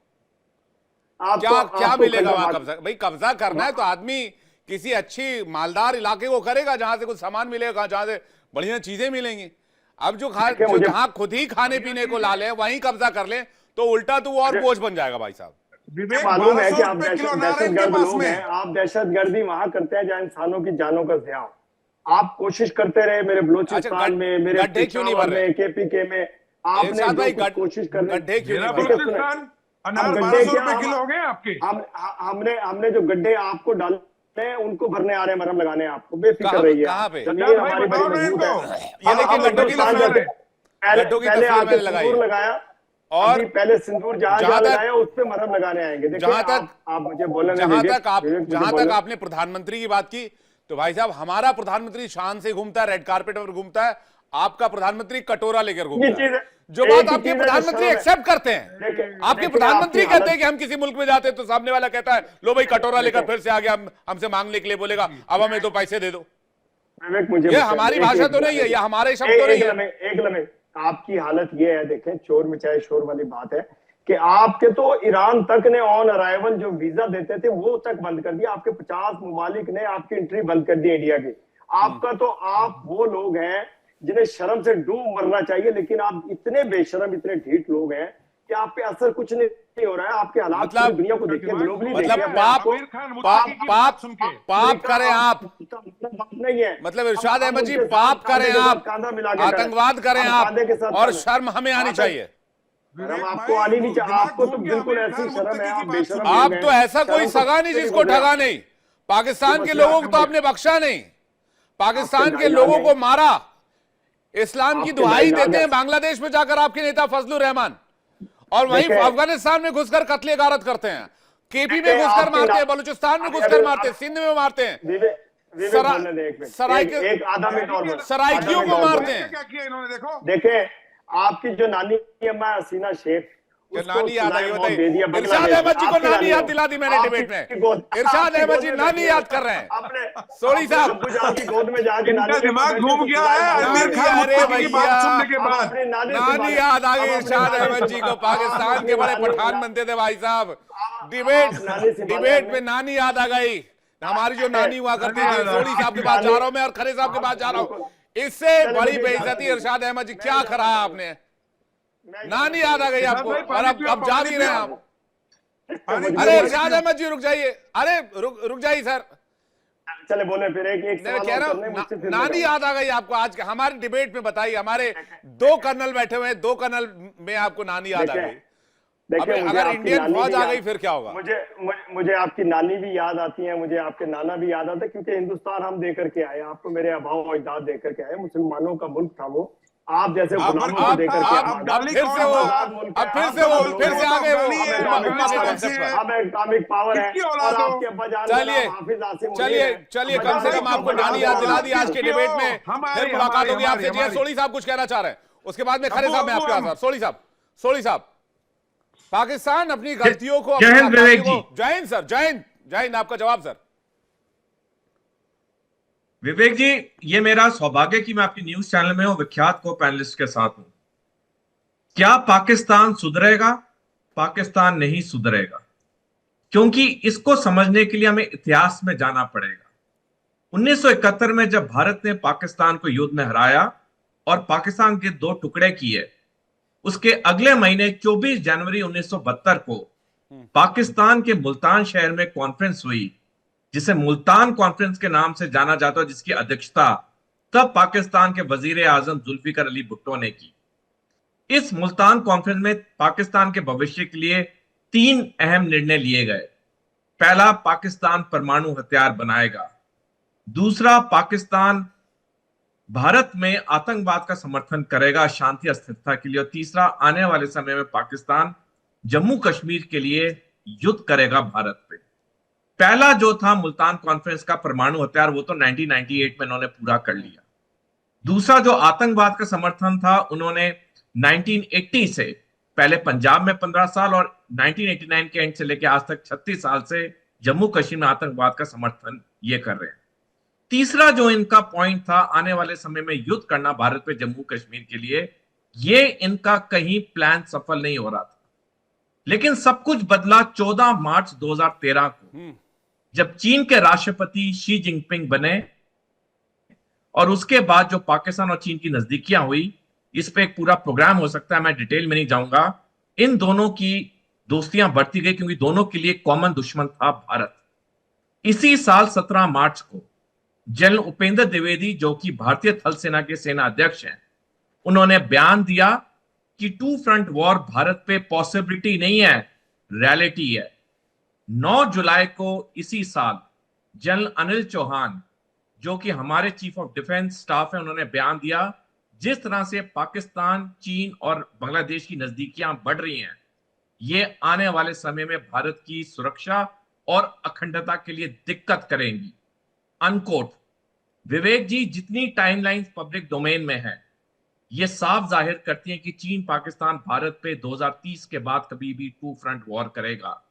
A: क्या मिलेगा वहां कब्जा? भाई कब्जा करना है तो आदमी किसी अच्छी मालदार इलाके को करेगा जहां से कुछ सामान मिलेगा, जहां से बढ़िया चीजें मिलेंगी। अब जो जहां खुद ही खाने पीने को ला ले वहीं कब्जा कर ले तो उल्टा तो वो और बोझ बन जाएगा भाई साहब।
E: मालूम है कि आप दहशतगर्द लोग हैं। आप दहशतगर्दी वहां करते हैं जहां इंसानों की जानों का ज़िया। आप कोशिश करते रहे मेरे बलूचिस्तान में, मेरे पेशावर में, KPK में, आपने कोशिश कर
A: गड्ढे क्यों नहीं भर रहे?
D: अनार 1200 रुपए किलो हो गए आपके।
E: हमने जो गड्ढे आपको डालते हैं उनको भरने आ रहे हैं, मरहम लगाने आपको बेफिक्र रहिए।
A: कहां पे?
E: जमीन हमारी बड़ी मजबूत है।
A: ये देखिए गड्ढों की तस्वीर, गड्ढों की तस्वीर मैंने लगाई
E: लगाया
A: और
E: पहले सिंदूर जहां लगाया उस पे मरहम लगाने आएंगे।
A: जहां तक
E: आप मुझे बोलने
A: जहां तक आपने प्रधानमंत्री की बात की, तो भाई साहब हमारा प्रधानमंत्री शान से घूमता है, रेड कार्पेट पर घूमता है, आपका प्रधानमंत्री कटोरा लेकर घूमता है। जो बात आपके प्रधानमंत्री एक्सेप्ट करते हैं, आपके प्रधानमंत्री कहते हैं कि हम किसी मुल्क में जाते हैं तो सामने वाला कहता है लो भाई कटोरा लेकर फिर से आ गया, हमसे मांगने के लिए बोलेगा अब हमें तो पैसे दे दो। ये हमारी भाषा तो नहीं है, ये हमारे शब्द तो नहीं है।
E: एक लम्हे, आपकी हालत ये है, देखें, चोर मचाए शोर वाली बात है कि आपके तो ईरान तक ने ऑन अराइवल जो वीजा देते थे वो तक बंद कर दिया। आपके 50 ममालिक ने आपकी एंट्री बंद कर दी इंडिया की। आपका तो आप वो लोग हैं जिन्हें शर्म से डूब मरना चाहिए, लेकिन आप इतने बेशरम, इतने ढीठ लोग हैं कि आप पे असर कुछ नहीं हो रहा है। आपके हालात
A: मतलब
E: दुनिया को देखिए, ग्लोबली
A: मतलब पाप करें आप,
E: नहीं है
A: मतलब इरशाद अहमद जी पाप करें आप, आतंकवाद करें आप, और शर्म हमें आनी चाहिए।
E: आपको आनी नहीं चाहिए। आपको तो बिल्कुल ऐसी शर्म है, आप बेशरम।
A: आप तो ऐसा कोई सगा नहीं जिसको ठगा नहीं। पाकिस्तान के लोगों को तो आपने बख्शा नहीं, पाकिस्तान के लोगों को मारा। इस्लाम की दुहाई देते हैं बांग्लादेश में जाकर आपके नेता फजलुर रहमान, और वहीं अफगानिस्तान में घुसकर कत्ले गारत करते हैं, KP में घुसकर मारते हैं, बलूचिस्तान में घुसकर मारते हैं, सिंध में मारते हैं, सराइकियों को मारते हैं।
D: क्या किया इन्होंने देखो।
E: देखें, आपकी जो नानी अम्मा हसीना शेख,
A: नानी याद आई, बताइए। इरशाद अहमद जी को नानी याद दिला दी मैंने डिबेट में। इरशाद अहमद जी नानी याद कर रहे हैं। सोरी साहब
E: की गोद में जाके
D: दिमाग घूम गया है आमिर खान मुत्तकी की बात सुनने के बाद।
A: नानी याद आ गई इरशाद अहमद जी को। पाकिस्तान के बड़े पठान बनते थे भाई साहब। डिबेट में नानी याद आ गई, हमारी जो नानी हुआ करती थी। सोरी साहब के पास जा रहा हूं मैं और खरे साहब के पास जा रहा हूं। इससे बड़ी बेइज्जती इरशाद अहमद जी क्या करा आपने? नानी याद आ गई आपको और अब जा नहीं रहे आप। अरे इरशाद अहमद जी रुक जाइए, अरे रुक जाइए सर।
E: चले बोले फिर एक
A: कह रहा हूं नानी याद आ गई आपको। आज हमारी डिबेट में बताइए, हमारे 2 कर्नल बैठे हुए हैं, 2 कर्नल में आपको नानी याद आ गई। अगर इंडियन फौज आ गई फिर क्या होगा?
E: मुझे आपकी नानी भी याद आती है, मुझे आपके नाना भी याद आता है, क्योंकि हिंदुस्तान हम देकर के आए, आपको मेरे आबाओ अजदाद देकर के आए, मुसलमानों का मुल्क था वो। आप जैसे गुलामों को देकर के फिर से आगे अब एटॉमिक पावर है और आपके अब्बा जान
A: चलिए कम से कम आपको नानी याद दिला दी आज के डिबेट में। फिर मुलाकात होगी आपसे। जी सोली साहब कुछ कहना चाह रहे हैं, उसके बाद में खरे साहब मैं आपके पास। सोली साहब, पाकिस्तान अपनी गलतियों को, जय हिंद सर, जय हिंद, आपका जवाब सर।
F: विवेक जी, ये मेरा सौभाग्य कि मैं आपकी न्यूज चैनल में हूं, विख्यात को पैनलिस्ट के साथ हूं। क्या पाकिस्तान सुधरेगा? पाकिस्तान नहीं सुधरेगा, क्योंकि इसको समझने के लिए हमें इतिहास में जाना पड़ेगा। 1971 में जब भारत ने पाकिस्तान को युद्ध में हराया और पाकिस्तान के 2 टुकड़े किए, उसके अगले महीने 24 जनवरी 1972 को पाकिस्तान के मुल्तान शहर में कॉन्फ्रेंस हुई, जिसे मुल्तान कॉन्फ्रेंस के नाम से जाना जाता है, जिसकी अध्यक्षता तब पाकिस्तान के वजीर आजम जुल्फिकार अली भुट्टो ने की। इस मुल्तान कॉन्फ्रेंस में पाकिस्तान के भविष्य के लिए 3 अहम निर्णय लिए गए। पहला, पाकिस्तान परमाणु हथियार बनाएगा। दूसरा, पाकिस्तान भारत में आतंकवाद का समर्थन करेगा शांति और स्थिरता के लिए। और तीसरा, आने वाले समय में पाकिस्तान जम्मू कश्मीर के लिए युद्ध करेगा भारत पे। पहला जो था मुल्तान कॉन्फ्रेंस का परमाणु हथियार, वो तो 1998 में इन्होंने पूरा कर लिया। दूसरा जो आतंकवाद का समर्थन था, उन्होंने 1980 से पहले पंजाब में 15 साल और 1989 के एंड से लेकर आज तक 36 साल से जम्मू कश्मीर में आतंकवाद का समर्थन ये कर रहे हैं। तीसरा जो इनका पॉइंट था, आने वाले समय में युद्ध करना भारत पे जम्मू कश्मीर के लिए, ये इनका कहीं प्लान सफल नहीं हो रहा था। लेकिन सब कुछ बदला 14 मार्च 2013 को, जब चीन के राष्ट्रपति शी जिनपिंग बने और उसके बाद जो पाकिस्तान और चीन की नजदीकियां हुई, इस पे एक पूरा प्रोग्राम हो सकता है, मैं डिटेल में नहीं जाऊंगा। इन दोनों की दोस्तियां बढ़ती गई क्योंकि दोनों के लिए कॉमन दुश्मन था भारत। इसी साल 17 मार्च को जनरल उपेंद्र द्विवेदी, जो कि भारतीय थल सेना के सेना अध्यक्ष हैं, उन्होंने बयान दिया कि 2 फ्रंट वॉर भारत पे पॉसिबिलिटी नहीं है, रियलिटी है। 9 जुलाई को इसी साल जनरल अनिल चौहान, जो कि हमारे चीफ ऑफ डिफेंस स्टाफ है, उन्होंने बयान दिया जिस तरह से पाकिस्तान, चीन और बांग्लादेश की नजदीकियां बढ़ रही हैं, ये आने वाले समय में भारत की सुरक्षा और अखंडता के लिए दिक्कत करेंगी। अनकोट। विवेक जी, जितनी टाइमलाइंस पब्लिक डोमेन में है, ये साफ जाहिर करती हैं कि चीन पाकिस्तान भारत पे 2030 के बाद कभी भी 2 फ्रंट वॉर करेगा।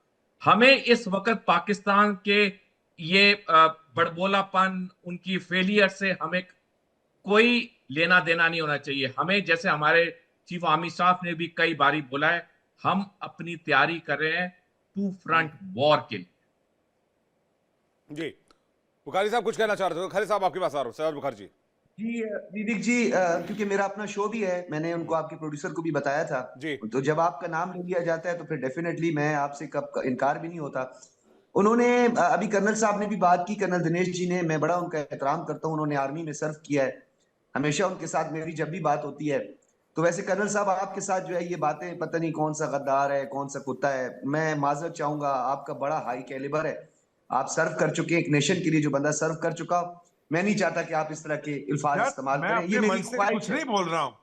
F: हमें इस वक्त पाकिस्तान के ये बड़बोलापन, उनकी फेलियर से हमें कोई लेना देना नहीं होना चाहिए। हमें, जैसे हमारे चीफ आर्मी स्टाफ ने भी कई बारी बोला है, हम अपनी तैयारी कर रहे हैं 2 फ्रंट वॉर के लिए।
A: जी, बुखारी साहब कुछ कहना चाह रहे थे। खालिद साहब आपके पास आ रहा हूं। सैयद बुखारी जी।
C: जी विवेक जी, क्योंकि मेरा अपना शो भी है, मैंने उनको आपके प्रोड्यूसर को भी बताया था
A: जी।
C: तो जब आपका नाम ले लिया जाता है तो फिर डेफिनेटली मैं आपसे कब इनकार भी नहीं होता। उन्होंने अभी कर्नल साहब ने भी बात की, कर्नल दिनेश जी ने, मैं बड़ा उनका एहतराम करता हूँ, उन्होंने आर्मी में सर्व किया है, हमेशा उनके साथ मेरी जब भी बात होती है। तो वैसे कर्नल साहब, आपके साथ जो है ये बातें, पता नहीं कौन सा गद्दार है, कौन सा कुत्ता है, मैं माजरत चाहूंगा, आपका बड़ा हाई कैलिबर है, आप सर्व कर चुके हैं एक नेशन के लिए, जो बंदा सर्व कर चुका, मैं नहीं चाहता कि आप इस तरह के अल्फाज इस्तेमाल करें। ये मेरी ख्वाहिश
D: कुछ नहीं बोल रहा हूँ,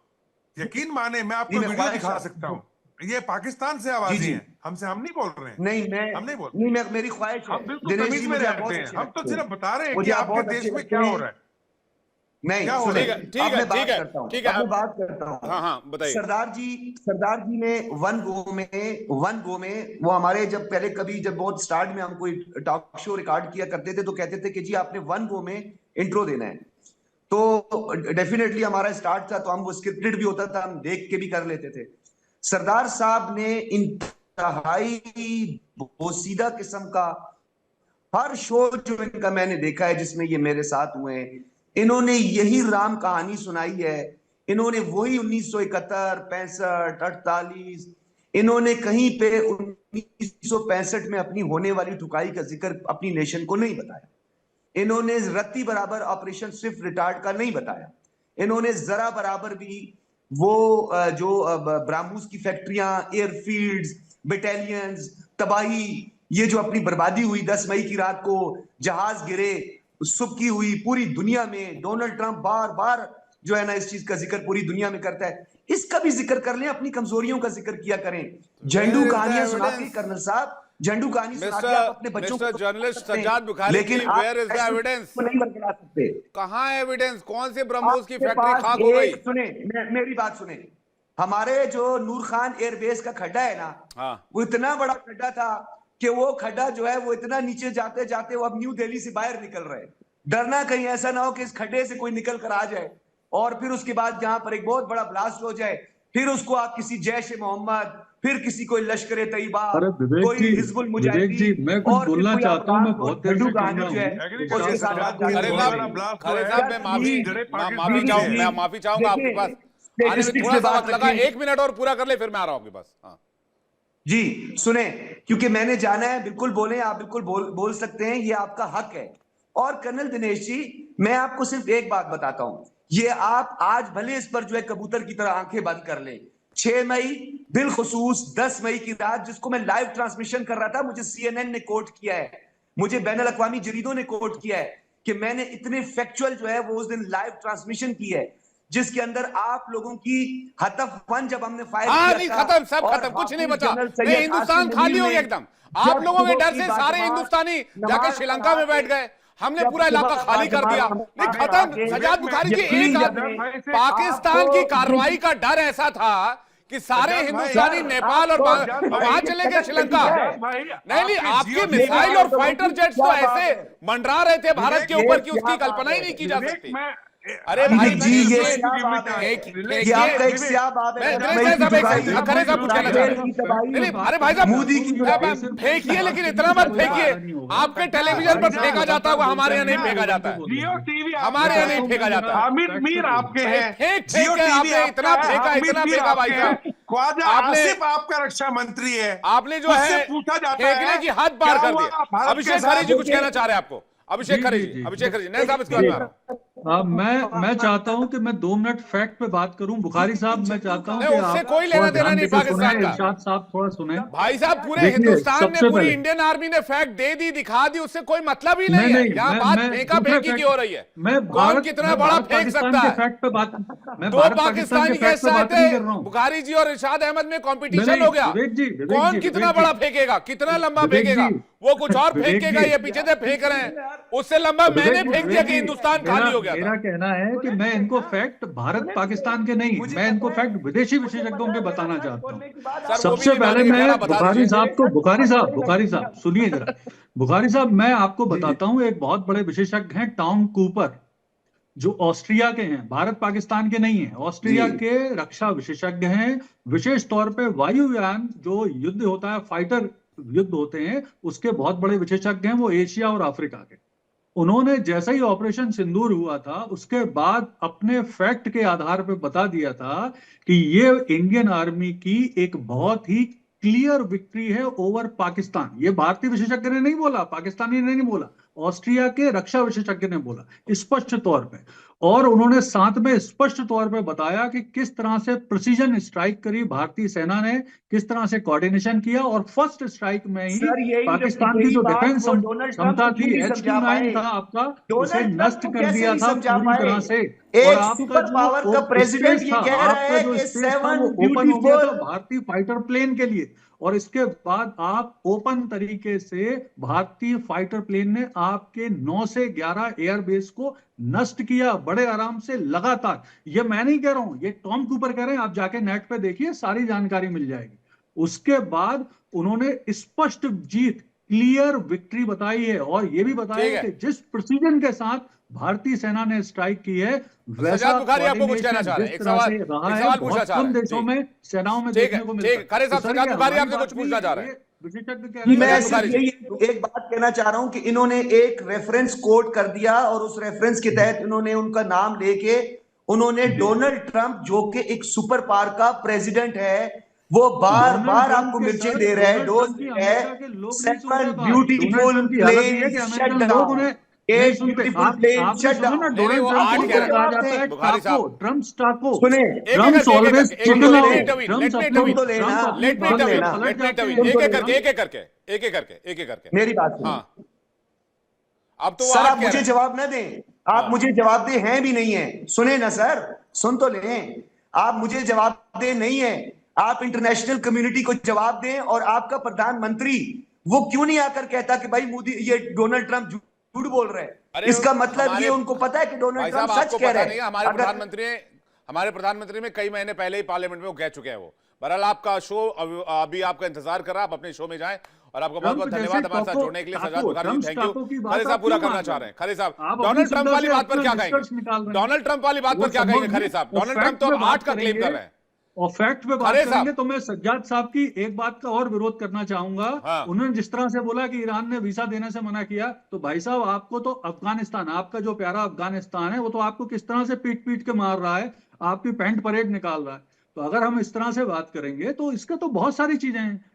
D: यकीन माने, मैं आपको वीडियो दिखा सकता हूँ, ये पाकिस्तान से आवाजें हैं, हम नहीं बोल रहे हैं।
C: नहीं, मैं मेरी ख्वाहिश है,
D: दिनेश जी, मुझे बहुत अच्छे, हम तो सिर्फ बता रहे हैं कि आपके देश में क्या हो रहा है।
C: नहीं,
A: ठीक है,
C: बात करता हूँ।
A: हाँ, बताइए।
C: सरदार जी ने वन गो में वो हमारे, जब पहले कभी जब बहुत स्टार्ट में हम कोई टॉक शो रिकॉर्ड किया करते थे तो कहते थे कि जी आपने वन गो में इंट्रो देना है। तो डेफिनेटली हमारा स्टार्ट था, तो हम वो स्क्रिप्टेड भी होता था, हम देख के भी कर लेते थे। सरदार साहब ने इंतहाई बोसीदा किस्म का हर शो जो इनका मैंने देखा है, जिसमें ये मेरे साथ हुए हैं, इन्होंने यही राम कहानी सुनाई है। इन्होंने वही 1971, 65, 48, इन्होंने कहीं पे 1965 में अपनी होने वाली ठुकाई का जिक्र अपनी नेशन को नहीं बताया। इन्होंने रत्ती बराबर ऑपरेशन स्विफ्ट रिटार्ड का नहीं बताया। इन्होंने जरा बराबर भी वो जो ब्राह्मूस की फैक्ट्रियां, एयरफील्ड्स, बटालियंस, तबाही, ये जो अपनी बर्बादी हुई 10 मई की रात को, जहाज गिरे, सुबकी हुई पूरी दुनिया में, डोनाल्ड ट्रंप बार बार जो है ना इस चीज का जिक्र पूरी दुनिया में करता है, इसका भी जिक्र कर लें, अपनी कमजोरियों का जिक्र किया करें। झंडू कहानियां सुना के कर्नल साहब, झंडू कहानी सुना के आप अपने बच्चों को,
A: जर्नलिस्ट सज्जाद बुखारी, लेकिन वेयर इज द एविडेंस?
C: नहीं बरकरा सकते।
A: कहां है एविडेंस? कौन से ब्रह्मोस की फैक्ट्री खाक हो गई?
C: सुने, मेरी बात सुने, हमारे जो नूर खान एयरबेस का खड्डा है ना, वो इतना बड़ा खड्डा था कि वो खड्डा जो है वो इतना नीचे जाते जाते वो अब न्यू दिल्ली से बाहर निकल रहे हैं। डरना कहीं ऐसा ना हो कि इस खड्डे से कोई निकल कर आ जाए और फिर उसके बाद जहां पर एक बहुत बड़ा ब्लास्ट हो जाए, फिर उसको आप किसी जैश ए मोहम्मद, फिर किसी कोई लश्कर ए तैयबा, कोई हिजबुल मुजाहिदीन,
G: मैं कुछ बोलना चाहता हूं, मैं बहुत देर से
A: खालिद साहब, मैं माफी चाहूंगा आपके पास। आने में थोड़ा सा वक्त लगा, 1 मिनट और पूरा कर ले, फिर मैं आ रहा हूँ बस। हाँ
C: जी सुने, क्योंकि मैंने जाना है, बिल्कुल बोले, आप बिल्कुल बोल सकते हैं, ये आपका हक है। और कर्नल दिनेश जी, मैं आपको सिर्फ एक बात बताता हूं, ये आप आज भले इस पर जो है कबूतर की तरह आंखें बंद कर लें, 6 मई बिलखुसूस 10 मई की रात, जिसको मैं लाइव ट्रांसमिशन कर रहा था, मुझे CNN ने कोट किया है, मुझे बैनुल अक़वामी जरीदों ने कोट किया है कि मैंने इतने फैक्चुअल जो है वो उस दिन लाइव ट्रांसमिशन की है, जिसके अंदर आप लोगों की हतफ जब हमने फायर किया
A: नहीं,
C: था,
A: खत्म, सब खत्म, कुछ नहीं बचा। नहीं, हिंदुस्तान खाली हो गया एकदम। आप लोगों के डर से सारे हिंदुस्तानी जाके श्रीलंका में बैठ गए, हमने पूरा इलाका खाली कर दिया। नहीं, खत्म। सजाद बुखारी जी, एक आदमी, पाकिस्तान की कार्रवाई का डर ऐसा था कि सारे हिंदुस्तानी नेपाल और वहां चले गए श्रीलंका। नहीं, आपके मिसाइल और फाइटर जेट्स तो ऐसे मंडरा रहे थे भारत के ऊपर कि उसकी कल्पना ही नहीं की जा सकती। अरे भाई जी, ये
C: आपका एक स्याब आप है।
A: अरे भाई साहब, मोदी की फेंकिए, लेकिन इतना मत फेंकिए। आपके टेलीविजन पर फेंका जाता है, हमारे यहाँ नहीं फेंका जाता है, हमारे यहाँ नहीं फेंका जाता है।
D: हामिद मीर आपके हैं,
A: फेंक के आपने इतना फेंका भाई साहब।
D: ख्वाजा आसिफ आपका रक्षा मंत्री है,
A: आपने जो है
D: पूछा जाता
A: फेंकने की हद पार कर दी। अभिषेक खरे जी कुछ कहना चाह रहे हैं आपको? अभिषेक खरे जी, अभिषेक खरे जी, नहीं साहब, इसके बाद
G: मैं चाहता हूं कि मैं 2 मिनट फैक्ट पे बात करूं। बुखारी साहब, मैं चाहता हूं कि
A: उससे कोई लेना देना नहीं पाकिस्तान का।
G: इरशाद साहब थोड़ा सुने।
A: भाई साहब, पूरे हिंदुस्तान ने, पूरी इंडियन आर्मी ने फैक्ट दे दी, दिखा दी, उससे कोई मतलब ही नहीं है। यहाँ बात फेंका फेंकी की हो रही है। कौन कितना बड़ा फेंक सकता है?
G: फैक्ट पे बात,
A: दो पाकिस्तानी गेस्ट आए थे, बुखारी जी और इरशाद अहमद में कंपटीशन हो गया, कौन कितना बड़ा फेंकेगा, कितना लंबा फेंकेगा। वो कुछ और फेंकेगा, ये पीछे से फेंक रहे हैं, उससे लंबा मैंने फेंक दिया कि हिंदुस्तान खाली हो गया।
G: मेरा कहना है कि मैं इनको फैक्ट भारत पाकिस्तान के नहीं, मैं इनको फैक्ट विदेशी विशेषज्ञों के बताना चाहता हूँ। सबसे पहले मैं बुखारी साहब सुनिए जरा। बुखारी साहब, मैं आपको बताता हूँ, एक बहुत बड़े विशेषज्ञ हैं टॉम कूपर, जो ऑस्ट्रिया के हैं, भारत पाकिस्तान के नहीं है, ऑस्ट्रिया के रक्षा विशेषज्ञ हैं। विशेष तौर पे वायुयान जो युद्ध होता है, फाइटर युद्ध होते हैं, उसके बहुत बड़े विशेषज्ञ हैं। वो एशिया और अफ्रीका के। उन्होंने जैसा ही ऑपरेशन सिंदूर हुआ था, उसके बाद अपने फैक्ट के आधार पर बता दिया था कि ये इंडियन आर्मी की एक बहुत ही क्लियर विक्ट्री है ओवर पाकिस्तान। ये भारतीय विशेषज्ञ ने नहीं बोला, पाकिस्तानी ने नहीं बोला, ऑस्ट्रिया के रक्षा विशेषज्ञ ने बोला स्पष्ट तौर पे। और उन्होंने साथ में स्पष्ट तौर पे बताया कि किस तरह से प्रिसीजन स्ट्राइक करी भारतीय सेना ने, किस तरह से कोऑर्डिनेशन किया, और फर्स्ट स्ट्राइक में ही पाकिस्तान की जो डिफेंस क्षमता थी, H-29 था आपका, उसे नष्ट कर दिया था पूरी तरह से। और आपका जो प्रेसिडेंट ये कह रहा है कि 7 ओपन हो गया था भारतीय फाइटर प्लेन के लिए, और इसके बाद आप ओपन तरीके से भारतीय फाइटर प्लेन ने आपके 9 से 11 एयरबेस को नष्ट किया, बड़े आराम से, लगातार। ये मैं नहीं कह रहा हूं, ये टॉम कूपर कह रहे हैं, आप जाके नेट पे देखिए, सारी जानकारी मिल जाएगी। उसके बाद उन्होंने स्पष्ट जीत, क्लियर विक्ट्री बताई है, और ये भी बताया कि जिस प्रिसीजन के साथ भारतीय सेना ने स्ट्राइक की है, वैसा
A: आपको कुछ कहना चाह रहे हैं? एक सवाल पूछना चाह रहे हैं।
G: देशों में, सेनाओं में देखने को मिलता है।
A: खरे साहब, सजाद बुखारी आपसे कुछ पूछना चाह रहे हैं?
C: मैं सिर्फ एक बात कहना चाह रहा हूं कि इन्होंने एक रेफरेंस कोट कर दिया, और उस रेफरेंस के तहत इन्होंने उनका नाम लेके उन्होंने डोनाल्ड ट्रंप, जो कि एक सुपर पावर का प्रेसिडेंट है, वो बार बार आपको मिर्चें दे रहा है, डोज है, 7 ब्यूटीफुल प्लेन शट डाउन, एक beautiful plain shut down.
G: Trump taco,
C: सुने,
G: ट्रम्प ऑलवेज
A: एक करके
C: मेरी बात सुनो।
A: हाँ, अब तो
C: सर आप मुझे जवाब न दें, आप मुझे जवाब दे हैं भी नहीं है, सुने ना सर, सुन तो लें। आप मुझे जवाब दे नहीं है, आप इंटरनेशनल कम्युनिटी को जवाब दें। और आपका प्रधानमंत्री वो क्यों नहीं आकर कहता कि भाई मोदी, ये डोनाल्ड ट्रंप झूठ बोल रहे हैं? इसका मतलब ये उनको पता है कि डोनाल्ड ट्रंप सच कह रहे हैं।
A: हमारे प्रधानमंत्री में कई महीने पहले ही पार्लियामेंट में वो कह चुके हैं। वो बहरहाल आपका शो अभी आपका इंतजार कर रहा है, आप अपने शो में जाएं। और आपको बहुत बहुत धन्यवाद हमारे साथ जुड़ने के लिए। Sajjad Bukhari, thank you. खरे साहब पूरा करना चाह रहे हैं। खरे साहब, डोनाल्ड ट्रंप वाली बात पर क्या कहेंगे? डोनाल्ड ट्रंप वाली बात पर क्या कहेंगे खरे साहब? डोनाल्ड ट्रंप तो 8 का क्लेम कर रहे हैं।
G: और फैक्ट पे बात करेंगे तो मैं सज्जाद साहब की एक बात का और विरोध करना चाहूंगा।
A: हाँ।
G: उन्होंने जिस तरह से बोला कि ईरान ने वीजा देने से मना किया, तो भाई साहब आपको तो अफगानिस्तान, आपका जो प्यारा अफगानिस्तान है, वो तो आपको किस तरह से पीट पीट के मार रहा है। आपकी पैंट परेड निकाल रहा है। तो अगर हम इस तरह से बात करेंगे तो इसका तो बहुत सारी चीजें हैं,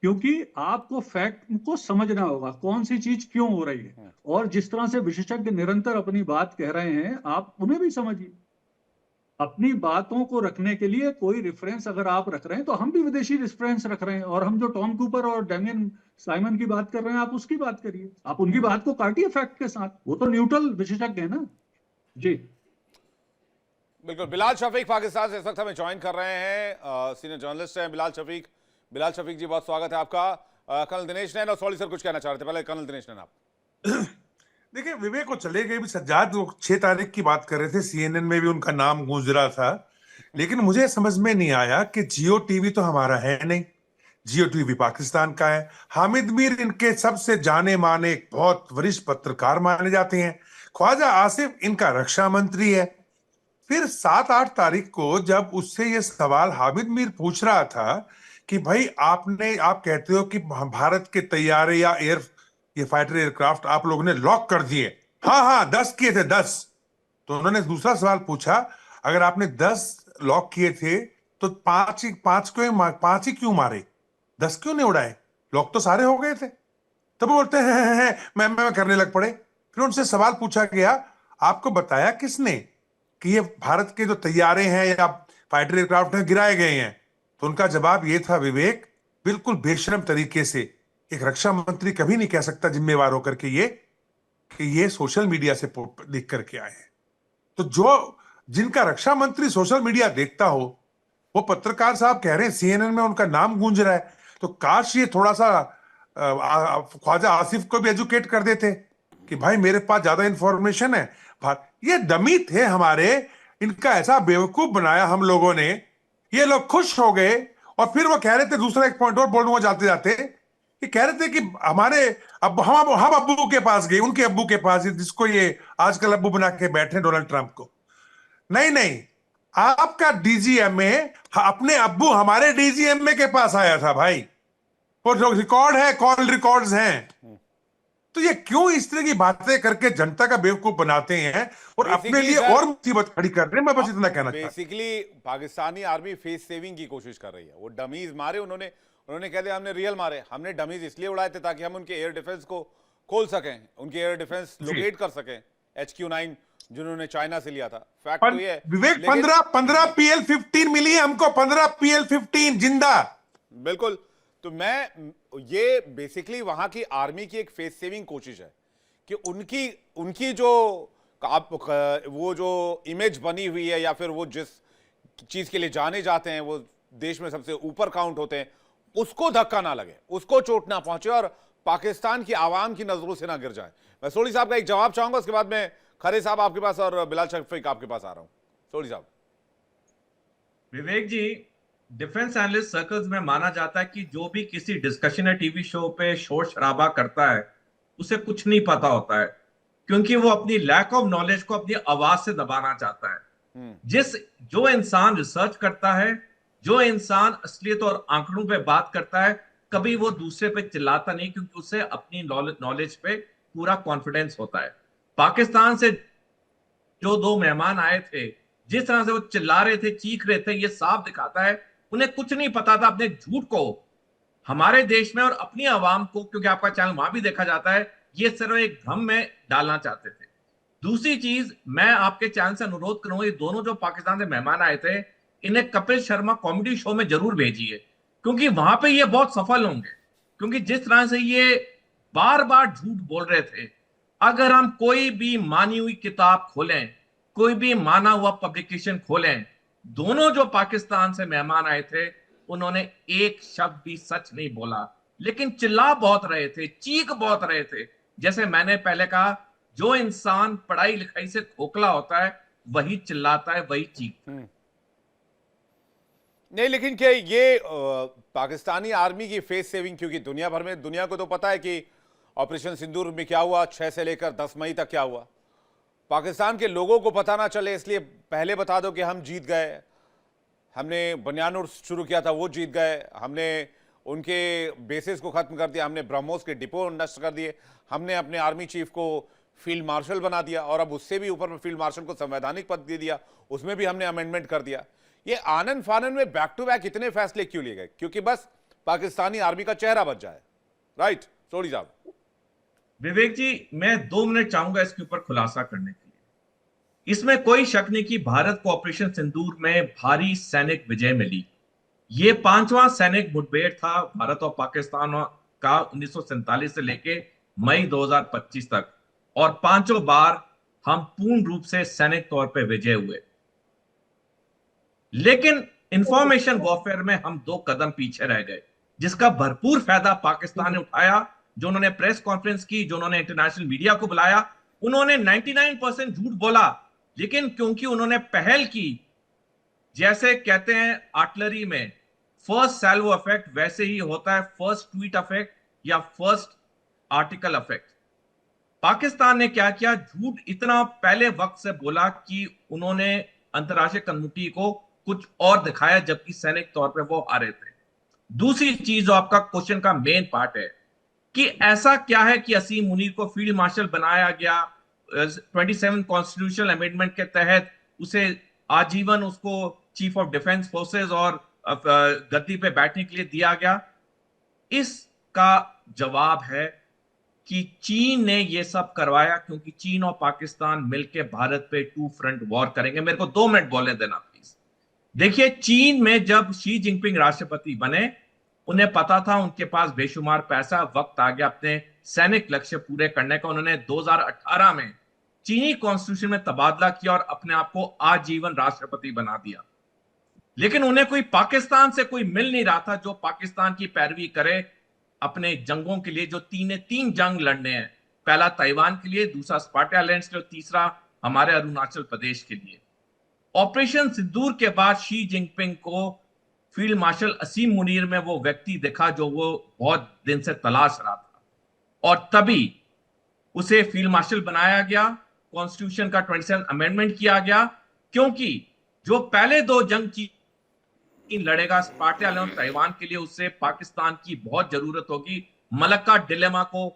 G: क्योंकि आपको फैक्ट को समझना होगा कौन सी चीज क्यों हो रही है, और जिस तरह से विशेषज्ञ निरंतर अपनी बात कह रहे हैं आप उन्हें भी समझिए। अपनी बातों को रखने के लिए कोई रेफरेंस अगर आप रख रहे हैं तो हम भी विदेशी रेफरेंस रख रहे हैं, और हम जो टॉम कूपर और डेमियन साइमन की बात कर रहे हैं आप उसकी बात करिए, आप उनकी बात को काटिए फैक्ट के साथ, वो तो न्यूट्रल विशेषज्ञ है ना जी।
A: बिल्कुल। बिलाल शफीक पाकिस्तान से इस वक्त हमें ज्वाइन कर रहे हैं, सीनियर जर्नलिस्ट हैं बिलाल शफीक। बिलाल शफीक जी बहुत स्वागत है आपका। कर्नल दिनेश नैन और सॉरी सर कुछ कहना चाह रहे थे, पहले कर्नल दिनेश नैन आप।
D: देखिए, विवेक को चले गए भी सज्जाद, वो 6 तारीख की बात कर रहे थे, CNN में भी उनका नाम गूंज रहा था, लेकिन मुझे समझ में नहीं आया कि जियो टीवी तो हमारा है नहीं, जियो टीवी पाकिस्तान का है। हामिद मीर इनके सबसे जाने माने बहुत वरिष्ठ पत्रकार माने जाते हैं। ख्वाजा आसिफ इनका रक्षा मंत्री है। फिर 7-8 तारीख को जब उससे ये सवाल हामिद मीर पूछ रहा था कि भाई आप कहते हो कि भारत के तैयारे या ये फाइटर एयरक्राफ्ट आप लोगों ने लॉक कर दिए। हाँ हाँ 10 किए थे, 10। तो उन्होंने दूसरा सवाल पूछा, अगर आपने 10 लॉक किए थे तो 5 ही क्यों मारे, 10 क्यों नहीं उड़ाए, लॉक तो सारे हो गए थे। तब वो बोलते हैं मैं करने लग पड़े। फिर उनसे सवाल पूछा गया, आपको बताया किसने कि ये भारत के जो तैयारे हैं या फाइटर एयरक्राफ्ट हैं गिराए गए हैं? तो उनका जवाब ये था विवेक, बिल्कुल बेशरम तरीके से, एक रक्षा मंत्री कभी नहीं कह सकता जिम्मेवार होकर के ये सोशल मीडिया से देख करके आए हैं। तो जो जिनका रक्षा मंत्री सोशल मीडिया देखता हो, वो पत्रकार साहब कह रहे हैं CNN में उनका नाम गूंज रहा है, तो काश ये थोड़ा सा ख्वाजा आसिफ को भी एजुकेट कर देते कि भाई मेरे पास ज्यादा इंफॉर्मेशन है। ये डमी थे हमारे, इनका ऐसा बेवकूफ बनाया हम लोगों ने, ये लोग खुश हो गए। और फिर वो कह रहे थे, दूसरा एक पॉइंट और बोलूंगा जाते जाते, ये कह रहे थे कि हमारे अब हम अब्बू के पास गए, उनके अब्बू के पास, जिसको ये आजकल अब्बू बना के बैठे डोनाल्ड ट्रंप को। नहीं, आपका DGMA अपने अब्बू हमारे DGMA के पास आया था भाई, और जो रिकॉर्ड है, कॉल रिकॉर्ड्स हैं। तो ये क्यों इस तरह की बातें करके जनता का बेवकूफ बनाते हैं और अपने लिए और मुसीबत खड़ी कर रहे हैं? मैं बस इतना कहना चाहता हूं।
A: Basically Pakistani army face saving की कोशिश कर रही है। वो डमीज मारे, उन्होंने कह दिया हमने रियल मारे, हमने डमीज इसलिए उड़ाए थे ताकि हम उनके एयर डिफेंस को खोल सकें, उनके एयर डिफेंस लोकेट कर सकें, HQ-9 जिन्होंने चाइना से लिया था। फैक्ट तो ये
D: विवेक 15 PL-15 मिली है हमको, 15 PL-15 जिंदा।
A: बिल्कुल। तो ये बेसिकली वहां की आर्मी की एक फेस सेविंग कोशिश है कि उनकी जो वो जो इमेज बनी हुई है, या फिर वो जिस चीज के लिए जाने जाते हैं, वो देश में सबसे ऊपर काउंट होते हैं, उसको धक्का ना लगे, उसको चोट ना पहुंचे और पाकिस्तान की आवाम की नजरों से ना गिर जाए। मैं सोडी साहब का एक जवाब चाहूंगा, उसके बाद में खरे साहब आपके पास और बिलाल शफीक आपके पास आ रहा हूं। सोडी साहब।
F: विवेक जी, डिफेंस एनालिस्ट सर्कल्स में माना जाता है कि जो भी किसी डिस्कशन या टीवी शो पे शोर शराबा करता है उसे कुछ नहीं पता होता है, क्योंकि वो अपनी लैक ऑफ नॉलेज को अपनी आवाज से दबाना चाहता है। जो इंसान रिसर्च करता है, जो इंसान असलियत और आंकड़ों पे बात करता है, कभी वो दूसरे पे चिल्लाता नहीं, क्योंकि उसे अपनी नॉलेज पे पूरा कॉन्फिडेंस होता है। पाकिस्तान से जो 2 मेहमान आए थे, जिस तरह से वो चिल्ला रहे थे, चीख रहे थे, ये साफ दिखाता है उन्हें कुछ नहीं पता था। अपने झूठ को हमारे देश में और अपनी आवाम को, क्योंकि आपका चैनल वहां भी देखा जाता है, ये सिर्फ एक भ्रम में डालना चाहते थे। दूसरी चीज, मैं आपके चैनल से अनुरोध करूंगा, ये दोनों जो पाकिस्तान से मेहमान आए थे, इन्हें कपिल शर्मा कॉमेडी शो में जरूर भेजिए, क्योंकि वहां पे ये बहुत सफल होंगे। क्योंकि जिस तरह से ये बार बार झूठ बोल रहे थे, अगर हम कोई भी मानी हुई किताब खोलें, कोई भी माना हुआ पब्लिकेशन खोलें, दोनों जो पाकिस्तान से मेहमान आए थे उन्होंने एक शब्द भी सच नहीं बोला, लेकिन चिल्ला बहुत रहे थे, चीख बहुत रहे थे। जैसे मैंने पहले कहा, जो इंसान पढ़ाई लिखाई से खोखला होता है वही चिल्लाता है, वही चीखता है।
A: नहीं, लेकिन क्या ये पाकिस्तानी आर्मी की फेस सेविंग, क्योंकि दुनिया भर में, दुनिया को तो पता है कि ऑपरेशन सिंदूर में क्या हुआ, 6 से लेकर 10 मई तक क्या हुआ। पाकिस्तान के लोगों को पता ना चले इसलिए पहले बता दो कि हम जीत गए, हमने बनियानुर शुरू किया था वो जीत गए, हमने उनके बेसिस को खत्म कर दिया, हमने ब्रह्मोस के डिपो नष्ट कर दिए, हमने अपने आर्मी चीफ को फील्ड मार्शल बना दिया, और अब उससे भी ऊपर में फील्ड मार्शल को संवैधानिक पद दे दिया, उसमें भी हमने अमेंडमेंट कर दिया। ये आनंद फानन में बैक टू बैक इतने फैसले क्यों लिए गए? क्योंकि बस पाकिस्तानी आर्मी का चेहरा बच जाए, राइट सोढ़ी साहब?
F: विवेक जी, मैं 2 मिनट चाहूंगा इसके ऊपर खुलासा करने के लिए। इसमें कोई शक नहीं कि भारत को ऑपरेशन सिंदूर में भारी सैनिक विजय मिली। ये 5वां सैनिक मुठभेड़ था भारत और पाकिस्तान का 1947 से लेके मई 2025 तक, और 5 बार हम पूर्ण रूप से सैनिक तौर पे विजय हुए। लेकिन इंफॉर्मेशन वॉरफेयर में हम 2 कदम पीछे रह गए, जिसका भरपूर फायदा पाकिस्तान ने उठाया। जो उन्होंने प्रेस कॉन्फ्रेंस की, जो उन्होंने इंटरनेशनल मीडिया को बुलाया, उन्होंने 99% झूठ बोला, लेकिन क्योंकि उन्होंने पहल की, जैसे कहते हैं आर्टिलरी में फर्स्ट सैल्वो इफेक्ट, वैसे ही होता है फर्स्ट ट्वीट इफेक्ट या फर्स्ट आर्टिकल इफेक्ट। पाकिस्तान ने क्या किया, झूठ इतना पहले वक्त से बोला कि उन्होंने अंतर्राष्ट्रीय कम्युनिटी को कुछ और दिखाया, जबकि सैनिक तौर पे वो हारे थे। दूसरी चीज जो आपका क्वेश्चन का मेन पार्ट है कि ऐसा क्या है कि असीम मुनीर को फील्ड मार्शल बनाया गया, 27 कॉन्स्टिट्यूशनल अमेंडमेंट के तहत उसे आजीवन उसको चीफ ऑफ डिफेंस फोर्सेस और गद्दी पे बैठने के लिए दिया गया। इसका जवाब है कि चीन ने यह सब करवाया, क्योंकि चीन और पाकिस्तान मिलकर भारत पे 2 फ्रंट वॉर करेंगे। मेरे को 2 मिनट बोलने देना प्लीज। देखिए, चीन में जब शी जिनपिंग राष्ट्रपति बने, उन्हें पता था उनके पास बेशुमार पैसा, वक्त आ गया अपने सैनिक लक्ष्य पूरे करने का। उन्होंने 2018 में चीनी कॉन्स्टिट्यूशन में तबादला किया और अपने आप को आजीवन राष्ट्रपति बना दिया। लेकिन उन्हें कोई पाकिस्तान से कोई मिल नहीं रहा था जो पाकिस्तान की पैरवी करे अपने जंगों के लिए, जो 3 जंग लड़ने हैं। पहला ताइवान के लिए, दूसरा स्पार्टा आइलैंड्स के लिए, और तीसरा हमारे अरुणाचल प्रदेश के लिए। ऑपरेशन सिंदूर के बाद शी जिनपिंग को फील्ड मार्शल असीम मुनीर में वो व्यक्ति दिखा जो वो बहुत दिन से तलाश रहा था, और तभी उसे फील्ड मार्शल बनाया गया। कॉन्स्टिट्यूशन का 27 अमेंडमेंट किया गया, क्योंकि जो पहले 2 जंग चीन लड़ेगा स्पार्टा आइलैंड और ताइवान के लिए, उससे पाकिस्तान की बहुत जरूरत होगी। मलक्का डिलेमा को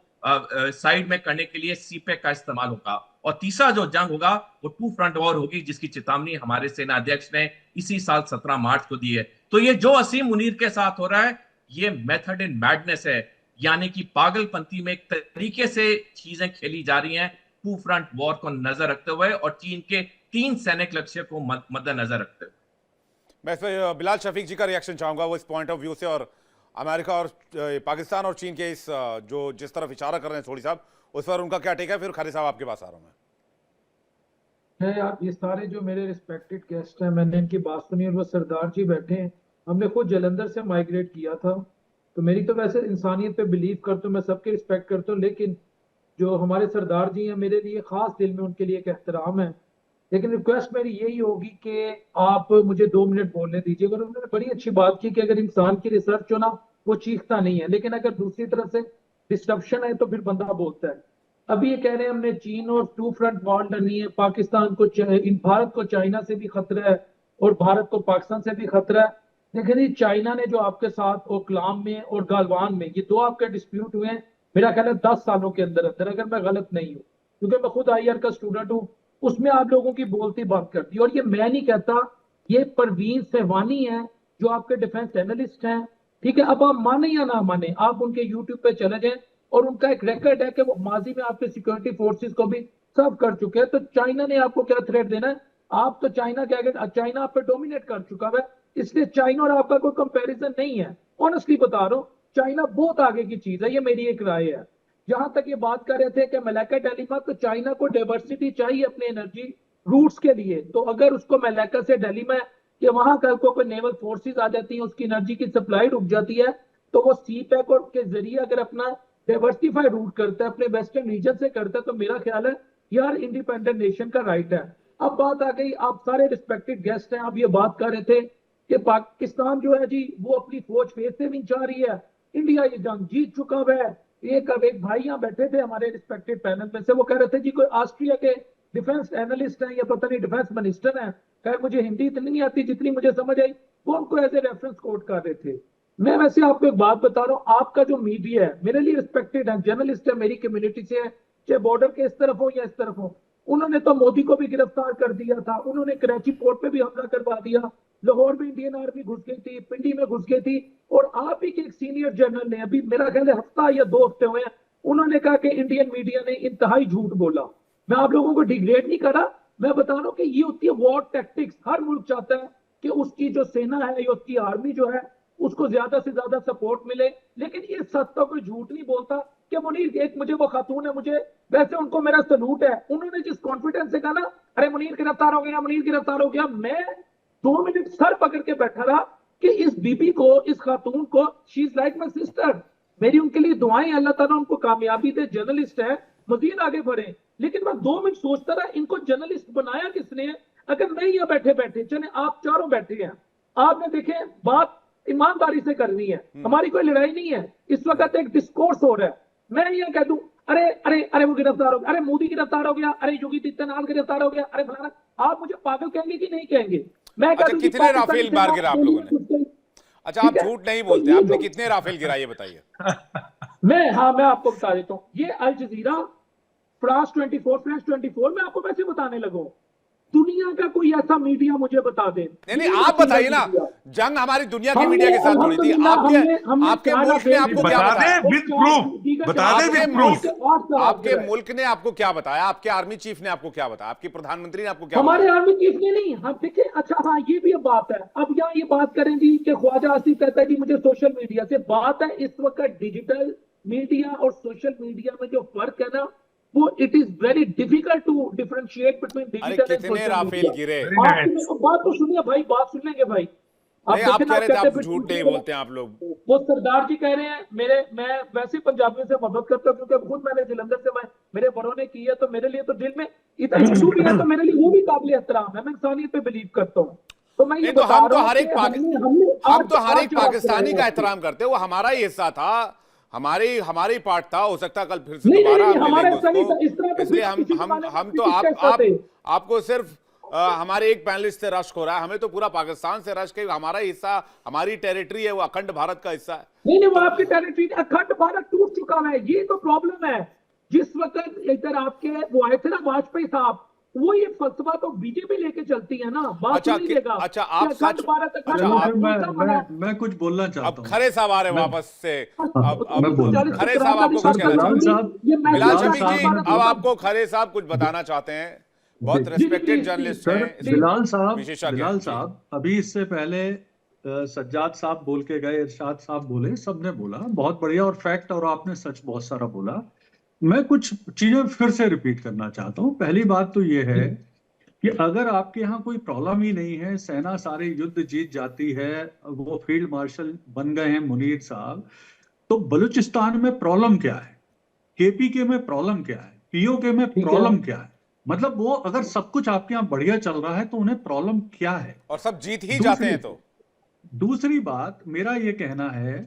F: साइड में करने के लिए सीपेक का इस्तेमाल होगा, और तीसरा जो जंग होगा वो 2 फ्रंट वॉर होगी, जिसकी चेतावनी हमारे सेना अध्यक्ष ने इसी साल 17 मार्च को दी है। तो ये जो असीम मुनीर के साथ हो रहा है, ये मेथड इन मैडनेस है, यानी कि पागलपंती में एक तरीके से चीजें खेली जा रही हैं 2 फ्रंट वॉर को नजर रखते हुए और चीन के 3 सैनिक लक्ष्य को मद्देनजर रखते हुए।
A: मैं इस पर बिलाल शफीक जी का रिएक्शन चाहूंगा, वो इस पॉइंट ऑफ व्यू से, और अमेरिका और पाकिस्तान और चीन के इस जो जिस तरफ इशारा कर रहे हैं सोढ़ी साहब, उस पर उनका क्या टेक है? फिर खालिद साहब आपके पास आ रहा हूं मैं।
H: है यार, ये सारे जो मेरे रिस्पेक्टेड गेस्ट हैं, मैंने इनकी बात सुनी, और वो सरदार जी बैठे हैं। हमने खुद जलंधर से माइग्रेट किया था, तो मेरी तो वैसे इंसानियत पे बिलीव करता हूँ, मैं सबके रिस्पेक्ट करता हूँ, लेकिन जो हमारे सरदार जी हैं, मेरे लिए खास दिल में उनके लिए एक एहतराम है। लेकिन रिक्वेस्ट मेरी यही होगी कि आप मुझे 2 मिनट बोलने दीजिए। अगर उन्होंने बड़ी अच्छी बात की कि अगर इंसान की रिसर्च हो ना, वो चीखता नहीं है, लेकिन अगर दूसरी तरफ से डिस्ट्रप्शन है तो फिर बंदा बोलता है। अभी ये कह रहे हैं हमने चीन और 2 फ्रंट वॉर लड़नी है, पाकिस्तान को भारत को चाइना से भी खतरा है और भारत को पाकिस्तान से भी खतरा है। लेकिन ये चाइना ने जो आपके साथ ओकलाम में और गालवान में ये 2 आपके डिस्प्यूट हुए हैं, मेरा ख्याल है 10 सालों के अंदर अंदर, अगर मैं गलत नहीं हूँ, क्योंकि मैं खुद IR का स्टूडेंट हूँ, उसमें आप लोगों की बोलती बात करती। और ये मैं नहीं कहता, ये परवीन सहवानी है जो आपके डिफेंस एनालिस्ट हैं, ठीक है। अब आप माने या ना माने, आप उनके यूट्यूब पे चले जाएं, और उनका एक रिकॉर्ड है कि वो माजी में आपके सिक्योरिटी फोर्सेस को भी सर्व कर चुके हैं। तो चाइना ने आपको क्या थ्रेट देना है? आप तो चाइना के आगे, चाइना आप पे डोमिनेट कर चुका है, इसलिए चाइना और आपका कोई कंपैरिजन नहीं है। ऑनेस्टली बता रहा हूँ, चाइना बहुत आगे की चीज है, ये मेरी एक राय है। जहां तक ये बात कर रहे थे कि मलाका डेलिमा, तो चाइना को डाइवर्सिटी चाहिए अपने एनर्जी रूट्स के लिए। तो अगर उसको मलाका से डेलिमा कि वहां कल को कोई नेवल फोर्सेस आ जाती हैं, उसकी एनर्जी की सप्लाई रुक जाती है, तो वो सीपैक और के जरिए अगर अपना डाइवर्सिफाई रूट करता है, अपने वेस्टर्न रीजन से करता है, तो मेरा ख्याल है यार इंडिपेंडेंट नेशन का राइट है। अब बात आ गई, आप सारे रिस्पेक्टेड गेस्ट हैं, आप ये बात कर रहे थे कि पाकिस्तान जो है जी वो अपनी फौज फिर से नहीं चाह रही है, इंडिया ये जंग जीत चुका हुआ है। एक भाई यहाँ बैठे थे हमारे रिस्पेक्टेड पैनल में से, वो कह रहे थे जी कोई ऑस्ट्रिया के डिफेंस एनालिस्ट हैं या पता नहीं डिफेंस मिनिस्टर हैं, कहे मुझे हिंदी इतनी नहीं आती जितनी मुझे समझ आई, वो उनको एज ए रेफरेंस कोट कर रहे थे। मैं वैसे आपको एक बात बता रहा हूँ, आपका जो मीडिया है मेरे लिए रिस्पेक्टेड है, जर्नलिस्ट है, मेरी कम्युनिटी से है, चाहे बॉर्डर के इस तरफ हो या इस तरफ हो। उन्होंने तो मोदी को भी गिरफ्तार कर दिया था, उन्होंने कराची पोर्ट पे भी हमला करवा दिया, लाहौर में इंडियन आर्मी घुस गई थी, पिंडी में घुस गई थी। और आप ही के एक सीनियर जनरल ने अभी मेरा ख्याल है हफ्ता या 2 हफ्ते हुए हैं, उन्होंने कहा कि इंडियन मीडिया ने इंतहाई झूठ बोला। मैं आप लोगों को डिग्रेड नहीं कर रहा, मैं बता रहा हूं कि ये होती है वॉर टैक्टिक्स। हर मुल्क चाहता है कि उसकी जो सेना है या उसकी आर्मी जो है उसको ज्यादा से ज्यादा सपोर्ट मिले, लेकिन ये सच तो कोई झूठ नहीं बोलता। कि मुनीर, एक मुझे वो खातून है, मुझे वैसे उनको मेरा सलूट है, उन्होंने जिस कॉन्फिडेंस से कहा ना, अरे मुनीर गिरफ्तार हो गया, मुनीर गिरफ्तार हो गया, मैं 2 मिनट सर पकड़ के बैठा रहा कि इस बीबी को, इस खातून को, she is like my sister, मेरी उनके लिए दुआएं, अल्लाह ताला उनको कामयाबी दे, जर्नलिस्ट है, मजीद आगे बढ़े। लेकिन मैं 2 मिनट सोचता रहा, इनको जर्नलिस्ट बनाया किसने है? अगर नहीं यहाँ बैठे बैठे, चले आप चारों बैठे हैं, आपने देखे बात ईमानदारी से करनी है, हमारी कोई लड़ाई नहीं है, इस वक्त एक डिस्कोर्स हो रहा है। मैं यहाँ कह दूं अरे अरे अरे वो गिरफ्तार हो गया, अरे मोदी गिरफ्तार हो गया, अरे योगी आदित्यनाथ गिरफ्तार हो गया, अरे फलाना, आप मुझे पागल कहेंगे कि नहीं कहेंगे? मैं
A: अच्छा, कितने राफेल मार गिरा आप लोगों ने? अच्छा, आप झूठ नहीं बोलते, आपने कितने राफेल गिरा ये बताइए।
H: मैं आपको बता देता हूँ, ये अल जजीरा, फ्रांस 24, फ्रांस 24 में आपको वैसे बताने लगो, दुनिया का कोई ऐसा मीडिया मुझे बता दे।
A: नहीं, आप बताइए ना, जंग हमारी दुनिया की मीडिया के साथ हुई थी, आपके मुल्क ने आपको क्या बताया?
D: विद प्रूफ बता दे, विद प्रूफ।
A: आपके मुल्क ने आपको क्या बताया? आपके आर्मी चीफ ने आपको क्या बताया? आपके प्रधानमंत्री ने आपको क्या बताया?
H: हमारे आर्मी चीफ ने नहीं, हम देखिए, अच्छा हाँ, ये भी बात है। अब यहाँ ये बात करें जी कि ख्वाजा आसिफ कहता है कि मुझे सोशल मीडिया से बात है। इस वक्त डिजिटल मीडिया और सोशल मीडिया में जो फर्क है ना, वो it is very difficult to differentiate between digital and
A: कितने राफेल गिरे?
H: बात तो सुनिए भाई, बात सुन लेंगे भाई।
A: आप कह रहे थे आप झूठ नहीं बोलते हैं आप लोग।
H: वो सरदार जी कह रहे हैं, मैं वैसे पंजाबियों से मोहब्बत करता हूँ क्योंकि खुद मैंने जलंधर से मेरे बड़ों ने की है, तो मेरे लिए तो दिल में इतना हिंदू भी है, तो मेरे लिए वो भी काबिल एहतराम है। मैं इंसानियत पे बिलीव करता हूँ। तो मैं ये
A: हम तो हर एक पाकिस्तानी का एहतराम करते हैं, वो हमारा ही हिस्सा था, हमारी पार्ट था। हो सकता है कल फिर से दोबारा इसलिए हम तो आपको सिर्फ हमारे एक पैनलिस्ट से रश्क हो रहा है, हमें तो पूरा पाकिस्तान से रश्क है। हमारा हिस्सा, हमारी टेरिटरी है, वो अखंड भारत का हिस्सा है।
H: नहीं, वो आपकी टेरिटरी, अखंड भारत टूट चुका है। ये तो प्रॉब्लम है। जिस वक्त इधर आपके वो आए थे ना वाजपेयी साहब, वो ये फलसफा तो बीजेपी लेके चलती है ना। बात नहीं देगा।
A: अच्छा, आप सच,
G: मैं कुछ बोलना चाहता हूँ।
A: खरे साहब आ रहे वापस से, खरे साहब आपको कुछ कहना चाहते हैं? अब आपको खरे साहब कुछ बताना चाहते हैं, बहुत रिस्पेक्टेड जर्नलिस्ट हैं।
G: बिलाल साहब अभी इससे पहले सज्जाद साहब बोल के गए, इरशाद साहब बोले, सबने बोला बहुत बढ़िया और फैक्ट, और आपने सच बहुत सारा बोला। मैं कुछ चीजें फिर से रिपीट करना चाहता हूँ। पहली बात तो ये है कि अगर आपके यहाँ कोई प्रॉब्लम ही नहीं है, सेना सारे युद्ध जीत जाती है, वो फील्ड मार्शल बन गए हैं मुनीर साहब, तो बलूचिस्तान में प्रॉब्लम क्या है? केपीके में प्रॉब्लम क्या है? पीओके में प्रॉब्लम क्या है? मतलब वो अगर सब कुछ आपके यहाँ बढ़िया चल रहा है तो उन्हें प्रॉब्लम क्या है?
A: और सब जीत ही जाते हैं। तो
G: दूसरी बात मेरा ये कहना है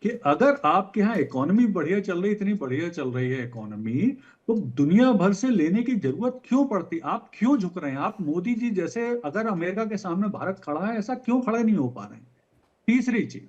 G: कि अगर आपके यहाँ इकोनॉमी बढ़िया चल रही, इतनी बढ़िया चल रही है इकोनॉमी, तो दुनिया भर से लेने की जरूरत क्यों पड़ती? आप क्यों झुक रहे हैं? आप मोदी जी जैसे, अगर अमेरिका के सामने भारत खड़ा है, ऐसा क्यों खड़े नहीं हो पा रहे हैं? तीसरी चीज,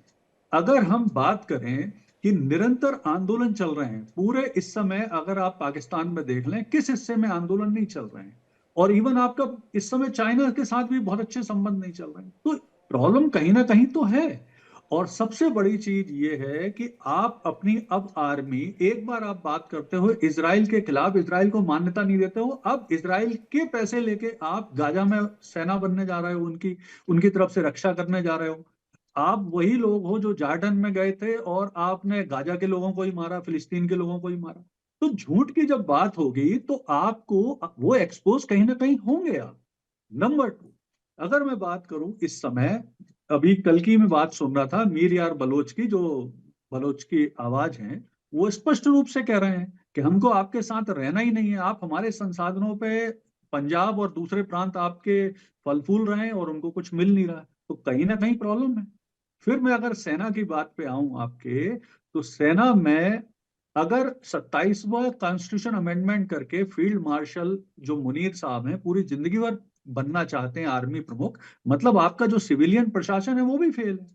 G: अगर हम बात करें कि निरंतर आंदोलन चल रहे हैं पूरे इस समय, अगर आप पाकिस्तान में देख लें किस हिस्से में आंदोलन नहीं चल रहे हैं, और इवन आपका इस समय चाइना के साथ भी बहुत अच्छे संबंध नहीं चल रहे हैं, तो प्रॉब्लम कहीं ना कहीं तो है। और सबसे बड़ी चीज ये है कि आप अपनी अब आर्मी, एक बार आप बात करते हो इजराइल के खिलाफ, इजराइल को मान्यता नहीं देते हो, अब इजराइल के पैसे लेके आप गाजा में सेना बनने जा रहे हो, उनकी तरफ से रक्षा करने जा रहे हो। आप वही लोग हो जो जॉर्डन में गए थे और आपने गाजा के लोगों को ही मारा, फिलिस्तीन के लोगों को ही मारा। तो झूठ की जब बात होगी तो आपको वो एक्सपोज कहीं ना कहीं होंगे आप। नंबर 2, अगर मैं बात करूं इस समय, अभी कल की मैं बात सुन रहा था, मीर यार बलोच की, जो बलोच की आवाज है, वो स्पष्ट रूप से कह रहे हैं कि हमको आपके साथ रहना ही नहीं है, आप हमारे संसाधनों पे पंजाब और दूसरे प्रांत आपके फल फूल रहे हैं और उनको कुछ मिल नहीं रहा। तो कहीं ना कहीं प्रॉब्लम है। फिर मैं अगर सेना की बात पे आऊं आपके, तो सेना में अगर 27वां कॉन्स्टिट्यूशन अमेंडमेंट करके फील्ड मार्शल जो मुनीर साहब हैं पूरी जिंदगी भर बनना चाहते हैं आर्मी प्रमुख, मतलब आपका जो सिविलियन प्रशासन है वो भी फेल है,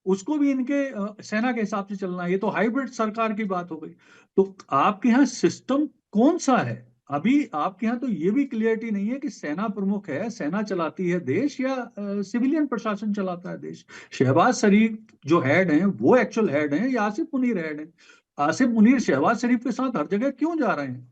G: उसको भी इनके सेना के हिसाब से चलना है। ये तो हाइब्रिड सरकार की बात हो गई। तो आपके यहाँ सिस्टम कौन सा है? अभी आपके यहाँ तो ये भी क्लियरिटी नहीं है कि सेना प्रमुख है, सेना चलाती है देश, या सिविलियन प्रशासन चलाता है देश। शहबाज शरीफ जो हेड हैं वो एक्चुअल हेड हैं या आसिफ मुनीर हेड हैं? आसिफ मुनीर शहबाज शरीफ के साथ हर जगह क्यों जा रहे हैं?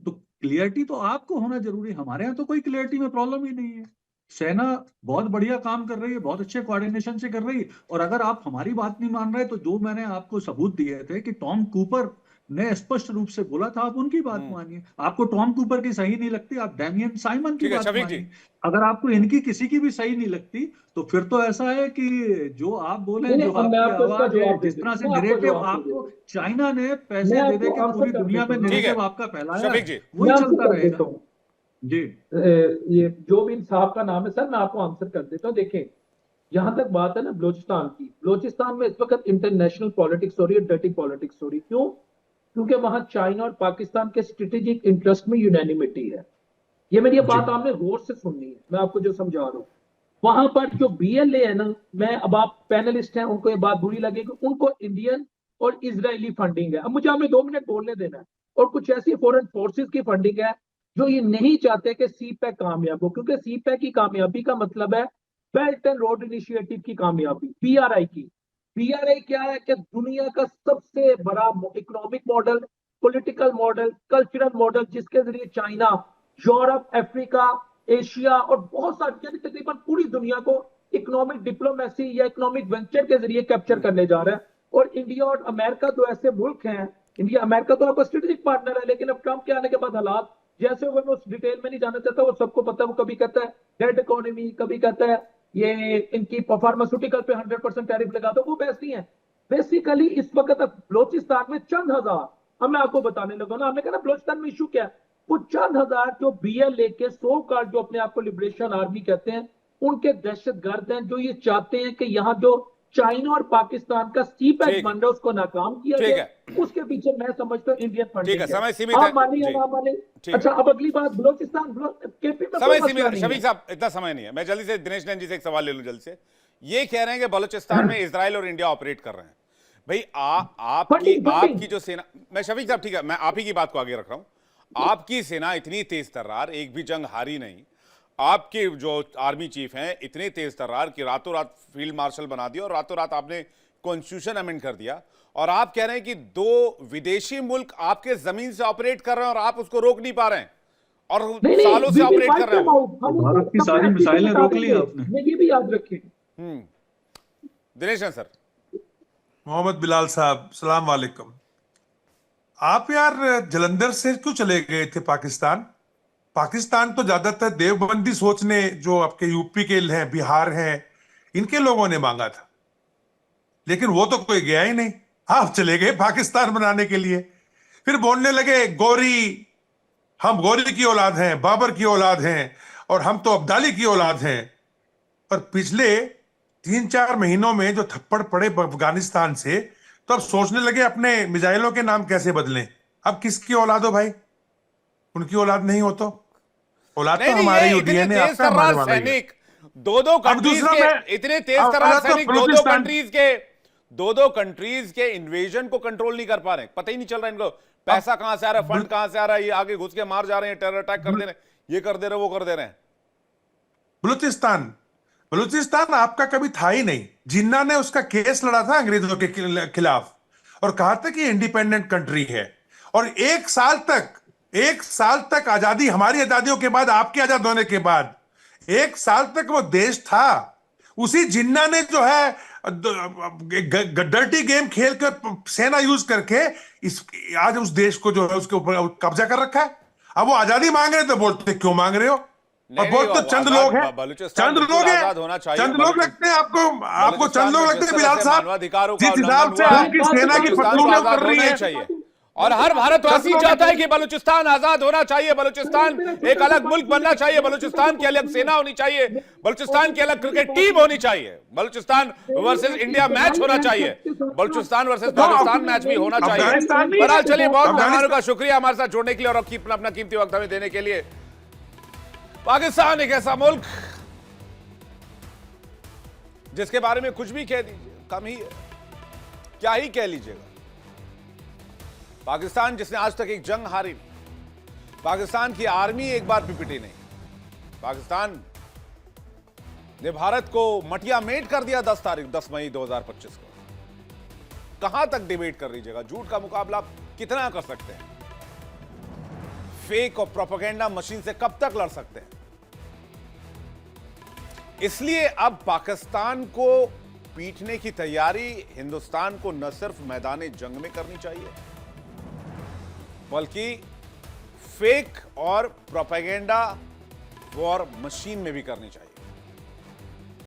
G: तो क्लियरिटी तो आपको होना जरूरी है। हमारे यहाँ तो कोई क्लियरिटी में प्रॉब्लम ही नहीं है। सेना बहुत बढ़िया काम कर रही है, बहुत अच्छे कोऑर्डिनेशन से कर रही है। और अगर आप हमारी बात नहीं मान रहे तो जो मैंने आपको सबूत दिए थे कि टॉम कूपर ने स्पष्ट रूप से बोला था, आप उनकी बात मानिए। आपको टॉम कूपर की सही नहीं लगती, आप डैमियन साइमन की
A: ठीक है
G: बात
A: शफीक जी।
G: मानिए। अगर आपको इनकी किसी की भी सही नहीं लगती तो फिर तो ऐसा है कि जो आप बोले,
H: नहीं,
G: जो
H: अब मैं
G: आपकी
H: आपको इसका
G: आवाज है,
H: जवाब
G: जिस
H: दे
G: तरह से
H: दूं, मैं आपको
G: नैरेटिव
H: जवाब दे
G: आपको
H: दूं।
G: चाइना ने
H: मैं
G: पैसे दे
H: आपको
G: दे के
H: आंसर
G: पूरी
H: कर
G: दुनिया में
H: देता हूँ।
A: ठीक है
G: नैरेटिव आपका फैलाया
A: शफीक
G: है,
A: जी।
G: वही
H: मैं आंसर
G: चलता
H: कर देता
G: रहेगा
H: हूँ।
G: जी।
H: ये जो भी साहब का नाम है सर, मैं आपको आंसर कर देता हूँ। देखें, जहां तक बात है ना बलूचिस्तान की, बलूचिस्तान में इस वक्त इंटरनेशनल पॉलिटिक्स हो रही है, डर्टी पॉलिटिक्स हो रही है। क्यों? क्योंकि वहां चाइना और पाकिस्तान के स्ट्रेटेजिक इंटरेस्ट में यूनैनिमिटी है। ये मेरी ये
G: जी
H: बात आपने गौर से सुननी है, मैं आपको जो समझा रहा हूँ। वहां पर जो बीएलए है ना, मैं अब आप पैनलिस्ट हैं, उनको ये बात बुरी लगेगी, उनको इंडियन और इजरायली फंडिंग है। अब मुझे आपने 2 मिनट बोलने देना है। और कुछ ऐसी फॉरेन फोर्सेस की फंडिंग है जो ये नहीं चाहते कि सी पैक कामयाब हो, क्योंकि सी पैक की कामयाबी का मतलब है बेल्ट एंड रोड इनिशिएटिव की कामयाबी, बीआरआई की। बीआरआई क्या है कि दुनिया का सबसे बड़ा economic model, political model, cultural model, जिसके जरिए चाइना, यूरोप, अफ्रीका, एशिया और बहुत सारी, यानी तकरीबन पूरी दुनिया को इकोनॉमिक डिप्लोमेसी या इकोनॉमिक वेंचर के जरिए कैप्चर करने जा रहा है। और इंडिया और अमेरिका दो ऐसे मुल्क हैं, इंडिया अमेरिका तो आपका स्ट्रेटेजिक पार्टनर है, लेकिन अब ट्रंप के आने के बाद हालात जैसे हुए, मैं उस डिटेल में नहीं जाना चाहता, वो सबको पता है। वो कभी कहता है डेड इकोनॉमी, कभी कहता है ये इनकी फार्मास्यूटिकल पे 100% टैरिफ लगा दो। वो बहस नहीं है। बेसिकली इस वक्त बलोचिस्तान में चंद हजार, अब मैं आपको बताने लगा ना, हमने कहा ना बलोचिस्तान में इशू क्या है, वो चंद हजार जो बीएलए के सो कॉल्ड, जो अपने आप को लिबरेशन आर्मी कहते हैं, उनके दहशतगर्द हैं, जो ये चाहते हैं कि यहाँ जो चाइना और पाकिस्तान का सी पैक
A: ठीक
H: बन रहा है उसको नाकाम किया
A: ठीक
H: जाए। उसके पीछे मैं समझता हूँ इंडियन
A: ठीक
H: फंडिंग
A: है,
H: है।
A: समय सीमित है
H: आप मानिए या
A: जी।
H: ना माने।
A: ठीक
H: अच्छा, अब अगली बात, बलोचिस्तान केपी में
A: समय
H: कोई
A: सीमित
H: मसला
A: है
H: नहीं
A: शफीक
H: है।
A: साहब, इतना समय नहीं है। मैं जल्दी से दिनेश नैन जी से एक सवाल ले लूं जल्दी से। ये कह रहे हैं कि बलूचिस्तान में इजराइल और इंडिया ऑपरेट कर रहे हैं। भाई आपकी जो सेना, मैं शफीक साहब ठीक है, मैं आप ही की बात को आगे रख रहा हूं। आपकी सेना इतनी तेज तर्रार, एक भी जंग हारी नहीं। आपके जो आर्मी चीफ हैं इतने तेज तर्रार कि रातों रात फील्ड मार्शल बना दिया और रातों रात आपने कॉन्स्टिट्यूशन अमेंड कर दिया। और आप कह रहे हैं कि 2 विदेशी मुल्क आपके जमीन से ऑपरेट कर रहे हैं और आप उसको रोक नहीं पा रहे हैं, और सालों से ऑपरेट कर रहे हैं।
G: भारत की सारी मिसाइलें रोक ली आपने।
H: ये भी याद रखें।
A: दिनेश नैन सर।
D: मोहम्मद बिलाल साहब, सलाम वालेकुम। आप यार जलंधर से क्यों चले गए थे पाकिस्तान? पाकिस्तान तो ज्यादातर देवबंदी सोचने, जो आपके यूपी के हैं, बिहार हैं, इनके लोगों ने मांगा था, लेकिन वो तो कोई गया ही नहीं। आप चले गए पाकिस्तान बनाने के लिए। फिर बोलने लगे गोरी, हम गोरी की औलाद हैं, बाबर की औलाद हैं, और हम तो अब्दाली की औलाद हैं। और पिछले 3-4 महीनों में जो थप्पड़ पड़े अफगानिस्तान से, तो अब सोचने लगे अपने मिसाइलों के नाम कैसे बदलें। अब किसकी औलाद हो भाई? उनकी औलाद नहीं हो तो औलाद तो हमारे ही, डीएनए आपका हमारे वाला ही है।
A: सैनिक दो कंट्रीज के, इतने तेज तर्रार सैनिक दो कंट्रीज के इन्वेजन को कंट्रोल नहीं कर पा रहे। पता ही नहीं चल रहा इनको पैसा कहां से आ रहा है, फंड कहां से आ रहा है। ये आगे घुस के मार जा रहे हैं, टेरर अटैक कर दे रहे हैं, ये कर दे रहे, वो कर दे रहे हैं।
D: बलूचिस्तान आपका कभी था ही नहीं। जिन्ना ने उसका केस लड़ा था अंग्रेजों के खिलाफ और कहा था कि इंडिपेंडेंट कंट्री है। और 1 साल तक आजादी, हमारी आजादियों के बाद, आपके आजाद होने के बाद 1 साल तक वो देश था। उसी जिन्ना ने जो है डर्टी गेम खेल कर, सेना यूज करके आज उस देश को जो है उसके ऊपर कब्जा कर रखा है। अब वो आजादी मांग रहे तो बोलते क्यों मांग रहे हो? और बहुत तो चंद लोग हैं, चंद लोग हैं, चंद लोग लगते हैं आपको चंद लोग लगते हैं बिलाल साहब, जिस हिसाब से आपकी सेना की पटलूनें कर रही है।
A: और हर भारतवासी चाहता है कि बलूचिस्तान आजाद होना चाहिए, बलूचिस्तान एक अलग मुल्क बनना चाहिए, बलूचिस्तान की अलग सेना होनी चाहिए, बलूचिस्तान की अलग क्रिकेट टीम होनी चाहिए, बलूचिस्तान वर्सेस इंडिया मैच होना चाहिए, बलूचिस्तान वर्सेस पाकिस्तान मैच भी होना चाहिए। बहरहाल चलिए, बहुत मेहमानों का शुक्रिया हमारे साथ जुड़ने के लिए और अपना कीमती वक्त हमें देने के लिए। पाकिस्तान एक ऐसा मुल्क जिसके बारे में कुछ भी कह दीजिए कम ही है, क्या ही कह लीजिएगा। पाकिस्तान जिसने आज तक एक जंग हारी, पाकिस्तान की आर्मी एक बार भी पिटी नहीं। पाकिस्तान ने भारत को मटिया मेट कर दिया 10 मई 2025 को। कहां तक डिबेट कर लीजिएगा, झूठ का मुकाबला आप कितना कर सकते हैं, फेक और प्रोपेगेंडा मशीन से कब तक लड़ सकते हैं। इसलिए अब पाकिस्तान को पीटने की तैयारी हिंदुस्तान को न सिर्फ मैदान जंग में करनी चाहिए, बल्कि फेक और प्रोपेगेंडा वॉर मशीन में भी करनी चाहिए।